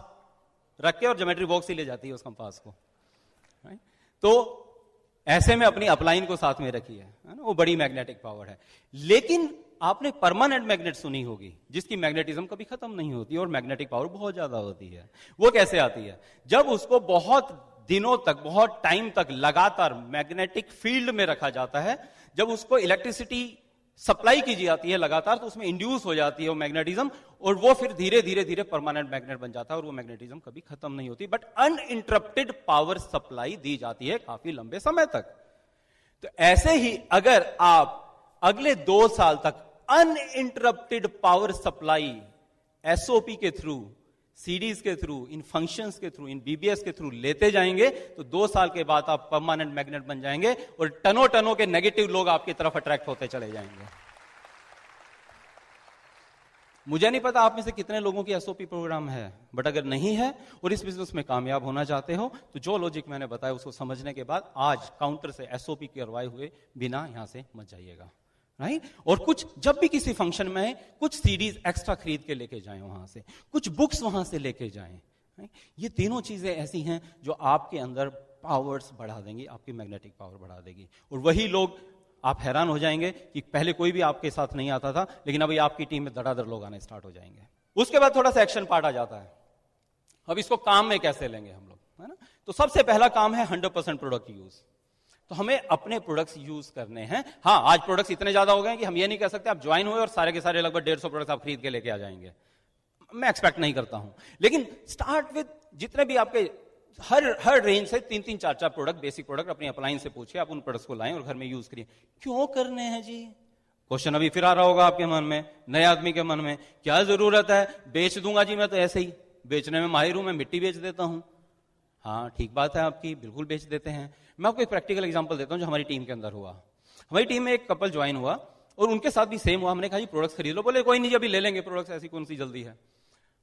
रख के और ज्योमेट्री बॉक्स ही ले जाती है उस कंपास को। तो ऐसे में अपनी अपलाइन को साथ में रखी है ना, वो बड़ी मैग्नेटिक पावर है। लेकिन आपने परमानेंट मैग्नेट सुनी होगी, जिसकी मैग्नेटिज्म कभी खत्म नहीं होती और मैग्नेटिक पावर बहुत ज्यादा होती है। वो कैसे आती है? जब उसको बहुत दिनों तक, बहुत टाइम तक लगातार मैग्नेटिक फील्ड में रखा जाता है, जब उसको इलेक्ट्रिसिटी सप्लाई की जाती है लगातार, तो उसमें इंड्यूस हो जाती है वो मैग्नेटिज्म, और वो फिर धीरे धीरे धीरे परमानेंट मैग्नेट बन जाता है, और वो मैग्नेटिज्म कभी खत्म नहीं होती, बट अनइंटरप्टेड पावर सप्लाई दी जाती है काफी लंबे समय तक। तो ऐसे ही अगर आप अगले 2 साल तक अनइंटरप्टेड पावर सप्लाई एसओपी के थ्रू, सीडीज के थ्रू, इन फंक्शंस के थ्रू, इन बीबीएस के थ्रू लेते जाएंगे, तो 2 साल के बाद आप परमानेंट मैग्नेट बन जाएंगे, और टनों टनों के नेगेटिव लोग आपकी तरफ अट्रैक्ट होते चले जाएंगे। मुझे नहीं पता आप में से कितने लोगों की एसओपी प्रोग्राम है, बट अगर नहीं है और इस बिजनेस में कामयाब होना चाहते हो, तो जो लॉजिक मैंने बताया उसको समझने के बाद आज काउंटर से एसओपी करवाए हुए बिना यहां से मत जाइएगा, राइट? और कुछ जब भी किसी फंक्शन में कुछ सीडीज एक्स्ट्रा खरीद के लेके जाएं, वहां से कुछ बुक्स वहां से लेके जाएं। ये तीनों चीजें ऐसी हैं जो आपके अंदर पावर्स बढ़ा देंगी, आपकी मैग्नेटिक पावर बढ़ा देगी। और वही लोग, आप हैरान हो जाएंगे कि पहले कोई भी आपके साथ नहीं आता था, लेकिन अभी आपकी टीम में धड़ाधड़ लोग आने स्टार्ट हो जाएंगे। उसके बाद थोड़ा सा एक्शन पार्ट आ जाता है। अब इसको काम में कैसे लेंगे हम लोग, है ना? तो सबसे पहला काम है 100% प्रोडक्ट यूज। तो हमें अपने प्रोडक्ट्स यूज करने हैं। हाँ, आज प्रोडक्ट्स इतने ज्यादा हो गए कि हम ये नहीं कह सकते आप ज्वाइन हुए और सारे के सारे लगभग 150 प्रोडक्ट्स आप खरीद के लेके आ जाएंगे। मैं एक्सपेक्ट नहीं करता हूं, लेकिन स्टार्ट विद जितने भी आपके हर रेंज से 3-3, 4-4 प्रोडक्ट, बेसिक प्रोडक्ट अपनी अप्लायंस से पूछिए, आप उन प्रोडक्ट्स को लाएं और घर में यूज करिए। क्यों करने हैं जी? क्वेश्चन अभी फिर आ रहा होगा आपके मन में, नए आदमी के मन में, क्या जरूरत है? बेच दूंगा जी, मैं तो ऐसे ही बेचने में माहिर हूं, मैं मिट्टी बेच देता हूं। हाँ, ठीक बात है आपकी, बिल्कुल बेच देते हैं। मैं आपको एक प्रैक्टिकल एग्जांपल देता हूं जो हमारी टीम के अंदर हुआ। हमारी टीम में एक कपल ज्वाइन हुआ और उनके साथ भी सेम हुआ। हमने कहा जी प्रोडक्ट्स खरीद लो। बोले कोई नहीं, अभी ले लेंगे प्रोडक्ट्स, ऐसी कौन सी जल्दी है।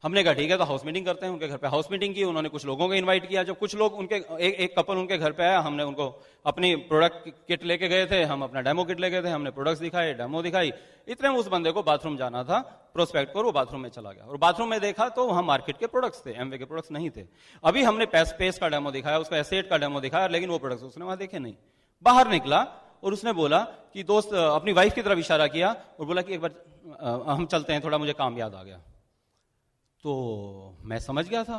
हमने कहा ठीक है, तो हाउस मीटिंग करते हैं। उनके घर पे हाउस मीटिंग की, उन्होंने कुछ लोगों को इनवाइट किया। जब कुछ लोग उनके एक कपल उनके घर पे आया, हमने उनको अपनी प्रोडक्ट किट लेके गए थे, हम अपना डेमो किट लेके गए थे, हमने प्रोडक्ट्स दिखाए, डेमो दिखाई। इतने में उस बंदे को बाथरूम जाना था, प्रोस्पेक्ट पर, वो बाथरूम में चला गया और बाथरूम में देखा तो वहां मार्केट के प्रोडक्ट्स थे, एमवे के प्रोडक्ट्स नहीं थे। अभी हमने पेस्ट का डेमो दिखाया, उसका एसेट का डेमो दिखाया, लेकिन वो प्रोडक्ट्स उसने वहां देखे नहीं। बाहर निकला और उसने बोला कि दोस्त, अपनी वाइफ की तरफ इशारा किया और बोला कि एक बार हम चलते हैं, थोड़ा मुझे काम याद आ गया। तो मैं समझ गया था,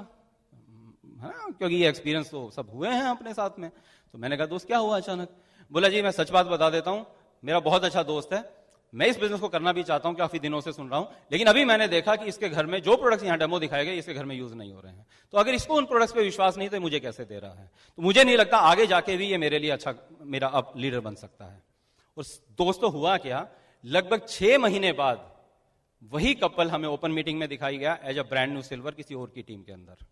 हाँ, क्योंकि ये एक्सपीरियंस तो सब हुए हैं अपने साथ में। तो मैंने कहा दोस्त क्या हुआ अचानक? बोला जी मैं सच बात बता देता हूं, मेरा बहुत अच्छा दोस्त है, मैं इस बिजनेस को करना भी चाहता हूं, काफी दिनों से सुन रहा हूं, लेकिन अभी मैंने देखा कि इसके घर में जो प्रोडक्ट्स यहां डेमो दिखाए गए इसके घर में यूज नहीं हो रहे हैं। तो अगर इसको उन प्रोडक्ट्स पे विश्वास नहीं तो मुझे कैसे दे रहा है? तो मुझे नहीं लगता आगे जाके भी ये मेरे लिए अच्छा, मेरा अब लीडर बन सकता है। और दोस्तों हुआ क्या, लगभग 6 महीने बाद वही कपल हमें ओपन मीटिंग में दिखाई गया as a brand new silver किसी और की टीम के अंदर।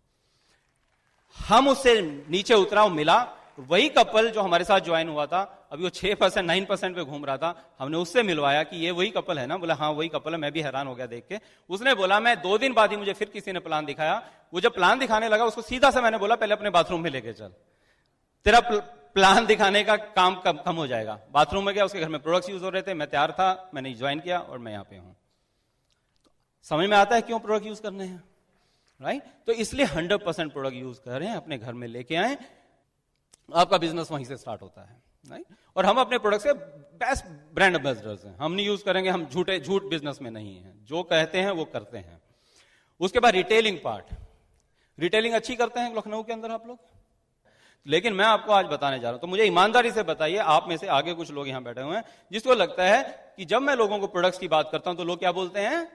हम उससे नीचे उतरा, मिला, वही कपल जो हमारे साथ ज्वाइन हुआ था, अभी वो 6%, 9% पे घूम रहा था, हमने उससे मिलवाया कि ये वही कपल है ना? बोला हाँ वही कपल है। मैं भी हैरान हो गया देख के। उसने बोला मैं 2 दिन बाद ही मुझे फिर किसी ने प्लान दिखाया। वो जब प्लान दिखाने लगा उसको सीधा से मैंने बोला पहले अपने बाथरूम में लेके चल, तेरा प्लान दिखाने का काम कम हो जाएगा। बाथरूम में गया, उसके घर में प्रोडक्ट्स यूज हो रहे थे, मैं तैयार था, मैंने ज्वाइन किया और मैं यहां पे हूं। समझ में आता है क्यों प्रोडक्ट यूज करने हैं? राइट? तो इसलिए 100% प्रोडक्ट यूज करें, अपने घर में लेके आए, आपका बिजनेस वहीं से स्टार्ट होता है, राइट? और हम अपने प्रोडक्ट से बेस्ट ब्रांड एम्बेसडर्स हैं, हम नहीं यूज करेंगे, हम झूठ बिजनेस में नहीं है, जो कहते हैं वो करते हैं। उसके बाद रिटेलिंग पार्ट, रिटेलिंग अच्छी करते हैं लखनऊ के अंदर आप लोग, लेकिन मैं आपको आज बताने जा रहा हूं, तो मुझे ईमानदारी से बताइए, आप में से आगे कुछ लोग यहां बैठे हुए हैं जिसको लगता है कि जब मैं लोगों को प्रोडक्ट्स की बात करता हूं तो लोग क्या बोलते हैं,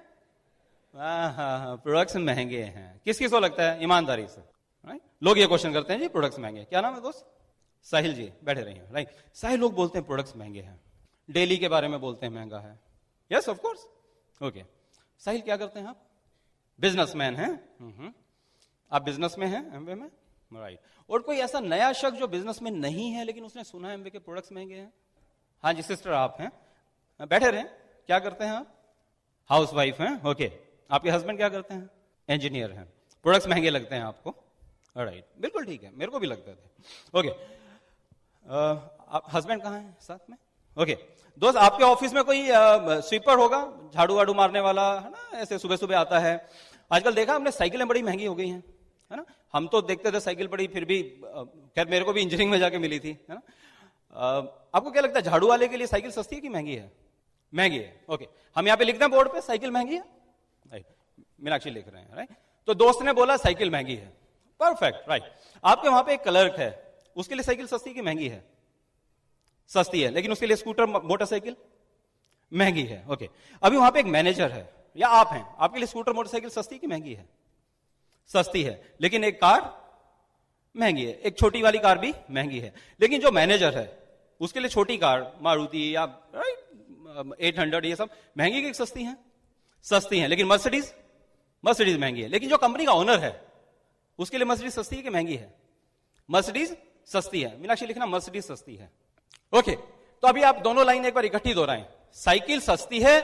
प्रोडक्ट्स महंगे हैं। किस किस को लगता है ईमानदारी से, राइट? लोग ये क्वेश्चन करते हैं जी प्रोडक्ट्स महंगे, क्या नाम है दोस्त? साहिल जी बैठे रहिए, राइट? साहिल, लोग बोलते हैं प्रोडक्ट्स महंगे हैं, डेली के बारे में बोलते हैं महंगा है, यस ऑफ कोर्स, ओके। साहिल क्या करते हैं आप? बिजनेसमैन हैं, आप बिजनेस में हैं एमवे में, राइट? और कोई ऐसा नया शख्स जो बिजनेस में नहीं है लेकिन उसने सुना है एमवे के प्रोडक्ट्स महंगे हैं? हाँ जी सिस्टर आप हैं, बैठे रहे, क्या करते हैं आप? हाउस वाइफ हैं, ओके। आपके हस्बैंड क्या करते हैं? इंजीनियर हैं, प्रोडक्ट्स महंगे लगते हैं आपको, राइट? बिल्कुल ठीक है, मेरे को भी लगते थे, ओके। आप हस्बैंड कहाँ हैं साथ में? ओके। दोस्त आपके ऑफिस में कोई स्वीपर होगा, झाड़ू वाड़ू मारने वाला, है ना? ऐसे सुबह सुबह आता है। आजकल देखा हमने साइकिलें बड़ी महंगी हो गई हैं, है ना? हम तो देखते थे साइकिल बड़ी, फिर भी खैर मेरे को भी इंजीनियरिंग में जाके मिली थी, है ना? आपको क्या लगता है झाड़ू वाले के लिए साइकिल सस्ती है कि महंगी है? महंगी है, ओके। हम यहाँ पे लिखते हैं बोर्ड पे साइकिल महंगी है, राइट? मीनाक्षी लिख रहे हैं, राइट? तो दोस्त ने बोला साइकिल महंगी है, परफेक्ट, राइट? आपके वहां पे एक क्लर्क है, उसके लिए साइकिल सस्ती की महंगी है? सस्ती है, लेकिन उसके लिए स्कूटर मोटरसाइकिल महंगी है, ओके। अभी वहां पे एक मैनेजर है या आप हैं, आपके लिए स्कूटर मोटरसाइकिल सस्ती की महंगी है? सस्ती है, लेकिन एक कार महंगी है, एक छोटी वाली कार भी महंगी है, लेकिन जो मैनेजर है उसके लिए छोटी कार मारुति या 800 ये सब महंगी की सस्ती है? सस्ती है, लेकिन मर्सिडीज महंगी है। लेकिन जो कंपनी का ओनर है उसके लिए मर्सिडीज सस्ती है कि महंगी है? मर्सिडीज सस्ती है। मीनाक्षी लिखना मर्सिडीज सस्ती है, ओके। तो अभी आप दोनों लाइन एक बार इकट्ठी दोहराएं, साइकिल सस्ती है,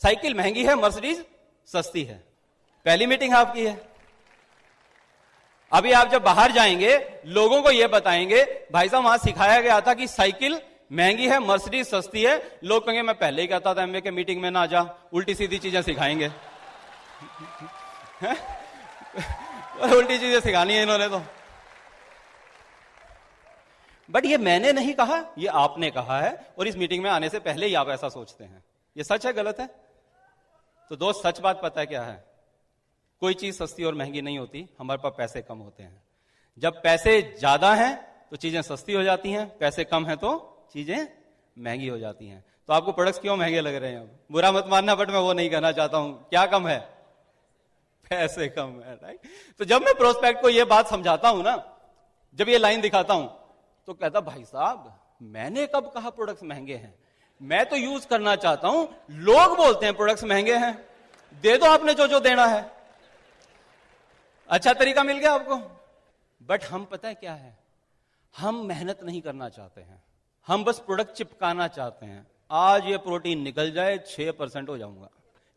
साइकिल महंगी है, मर्सिडीज सस्ती है। पहली मीटिंग आपकी है। अभी आप जब बाहर जाएंगे लोगों को यह बताएंगे भाई साहब वहां सिखाया गया था कि साइकिल महंगी है, मर्सिडीज सस्ती है। लोग कहेंगे मैं पहले ही कहता था एमवे के मीटिंग में ना जा, उल्टी सीधी चीजें सिखाएंगे। उल्टी चीजें सिखानी है इन्होंने तो। बट ये मैंने नहीं कहा, ये आपने कहा है, और इस मीटिंग में आने से पहले ही आप ऐसा सोचते हैं। ये सच है गलत है? तो दोस्त सच बात पता है क्या है? कोई चीज सस्ती और महंगी नहीं होती, हमारे पास पैसे कम होते हैं। जब पैसे ज्यादा हैं तो चीजें सस्ती हो जाती हैं, पैसे कम है तो चीजें महंगी हो जाती हैं। तो आपको प्रोडक्ट्स क्यों महंगे लग रहे हैं? अब बुरा मत मानना, बट मैं वो नहीं कहना चाहता हूं। क्या कम है? पैसे कम है, राइट? तो जब मैं प्रोस्पेक्ट को ये बात समझाता हूं ना, जब ये लाइन दिखाता हूं, तो कहता भाई साहब मैंने कब कहा प्रोडक्ट्स महंगे हैं? मैं तो यूज करना चाहता हूं, लोग बोलते हैं प्रोडक्ट्स महंगे हैं, दे दो आपने जो जो देना है। अच्छा तरीका मिल गया आपको। बट हम पता है क्या है, हम मेहनत नहीं करना चाहते हैं, हम बस प्रोडक्ट चिपकाना चाहते हैं। आज ये प्रोटीन निकल जाए 6% हो जाऊंगा,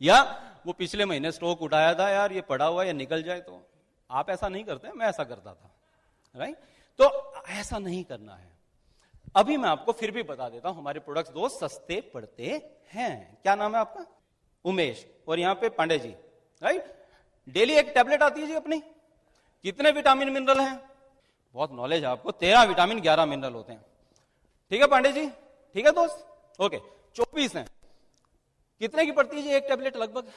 या वो पिछले महीने स्टॉक उठाया था यार ये पड़ा हुआ, या निकल जाए तो। आप ऐसा नहीं करते, मैं ऐसा करता था, राइट? तो ऐसा नहीं करना है। अभी मैं आपको फिर भी बता देता हूं, हमारे प्रोडक्ट्स दोस्त सस्ते पड़ते हैं। क्या नाम है आपका? उमेश, और यहां पे पांडे जी, राइट? डेली एक टैबलेट आती है जी अपनी, कितने विटामिन मिनरल हैं? बहुत नॉलेज है आपको, 13 विटामिन 11 मिनरल होते हैं। ठीक है पांडे जी, ठीक है दोस्त, ओके। 24 हैं, कितने की पड़ती है जी एक टैबलेट? लगभग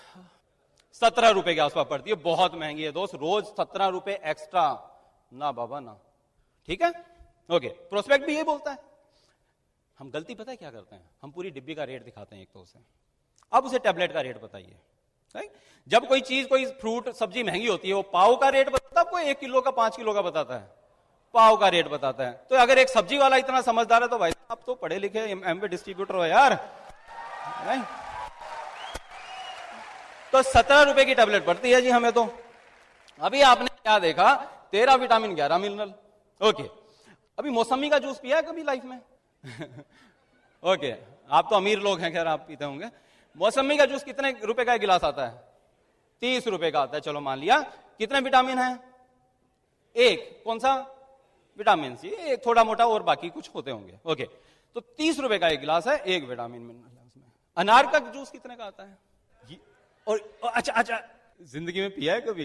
17 रुपए के आसपास पड़ती है। बहुत महंगी है दोस्त, रोज 17 रुपए एक्स्ट्रा ना बाबा ना, ठीक है, ओके। प्रोस्पेक्ट भी ये बोलता है। हम गलती पता है क्या करते हैं, हम पूरी डिब्बी का रेट दिखाते हैं एक तो उसे, अब उसे टैबलेट का रेट बताइए, राइट? जब कोई चीज, कोई फ्रूट सब्जी महंगी होती है, वो पाव का रेट बताता है आपको, 1 किलो का 5 किलो का बताता है, पाव का रेट बताता है। तो अगर एक सब्जी वाला इतना समझदार है तो भाई आप तो पढ़े लिखे एमवे डिस्ट्रीब्यूटर हो यार, राइट? तो 17 रुपए की टैबलेट पड़ती है जी हमें तो। अभी आपने क्या देखा? 13 विटामिन 11 मिनरल, ओके। अभी मौसमी का जूस पिया है कभी लाइफ में? ओके, आप तो अमीर लोग हैं, खैर आप पीते होंगे। मौसमी का जूस कितने रुपए का गिलास आता है? 30 रुपए का आता है, चलो मान लिया। कितने विटामिन है? एक, कौन सा? विटामिन सी, एक थोड़ा मोटा और बाकी कुछ होते होंगे, ओके। तो 30 रुपए का एक गिलास है, एक विटामिन मिनरल है उसमें। अनार का जूस कितने का आता है? और अच्छा, जिंदगी में पिया है कभी?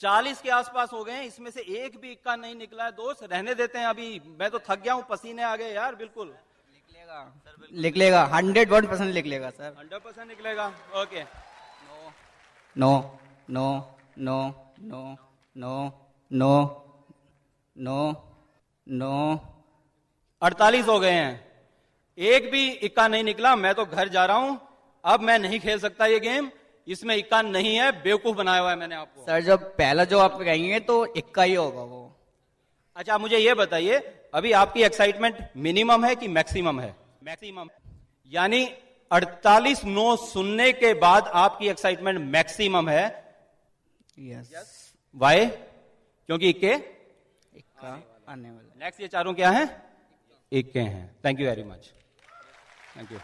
40 के आसपास हो गए हैं, इसमें से एक भी इक्का नहीं निकला है दोस्त। रहने देते हैं, अभी मैं तो थक गया हूं, पसीने आ गए यार। बिल्कुल लिख लेगा 101% लिख लेगा सर। 100% निकलेगा। Okay. No no no no no no no no 48 हो गए हैं, एक भी इक्का नहीं निकला। मैं तो घर जा रहा हूं, अब मैं नहीं खेल सकता ये गेम, इसमें इक्का नहीं है, बेवकूफ बनाया हुआ है मैंने आपको। सर जब पहला जो आप कहेंगे तो इक्का ही होगा वो। अच्छा, आप मुझे ये बताइए, अभी आपकी एक्साइटमेंट मिनिमम है कि मैक्सिमम है? मैक्सिमम। यानी 48 नो सुनने के बाद आपकी एक्साइटमेंट मैक्सिमम है। यस। वाई? क्योंकि इक्के इक्का आने वाला। नेक्स्ट ये चारों क्या हैं? इक्के हैं। Thank you very much. Thank you.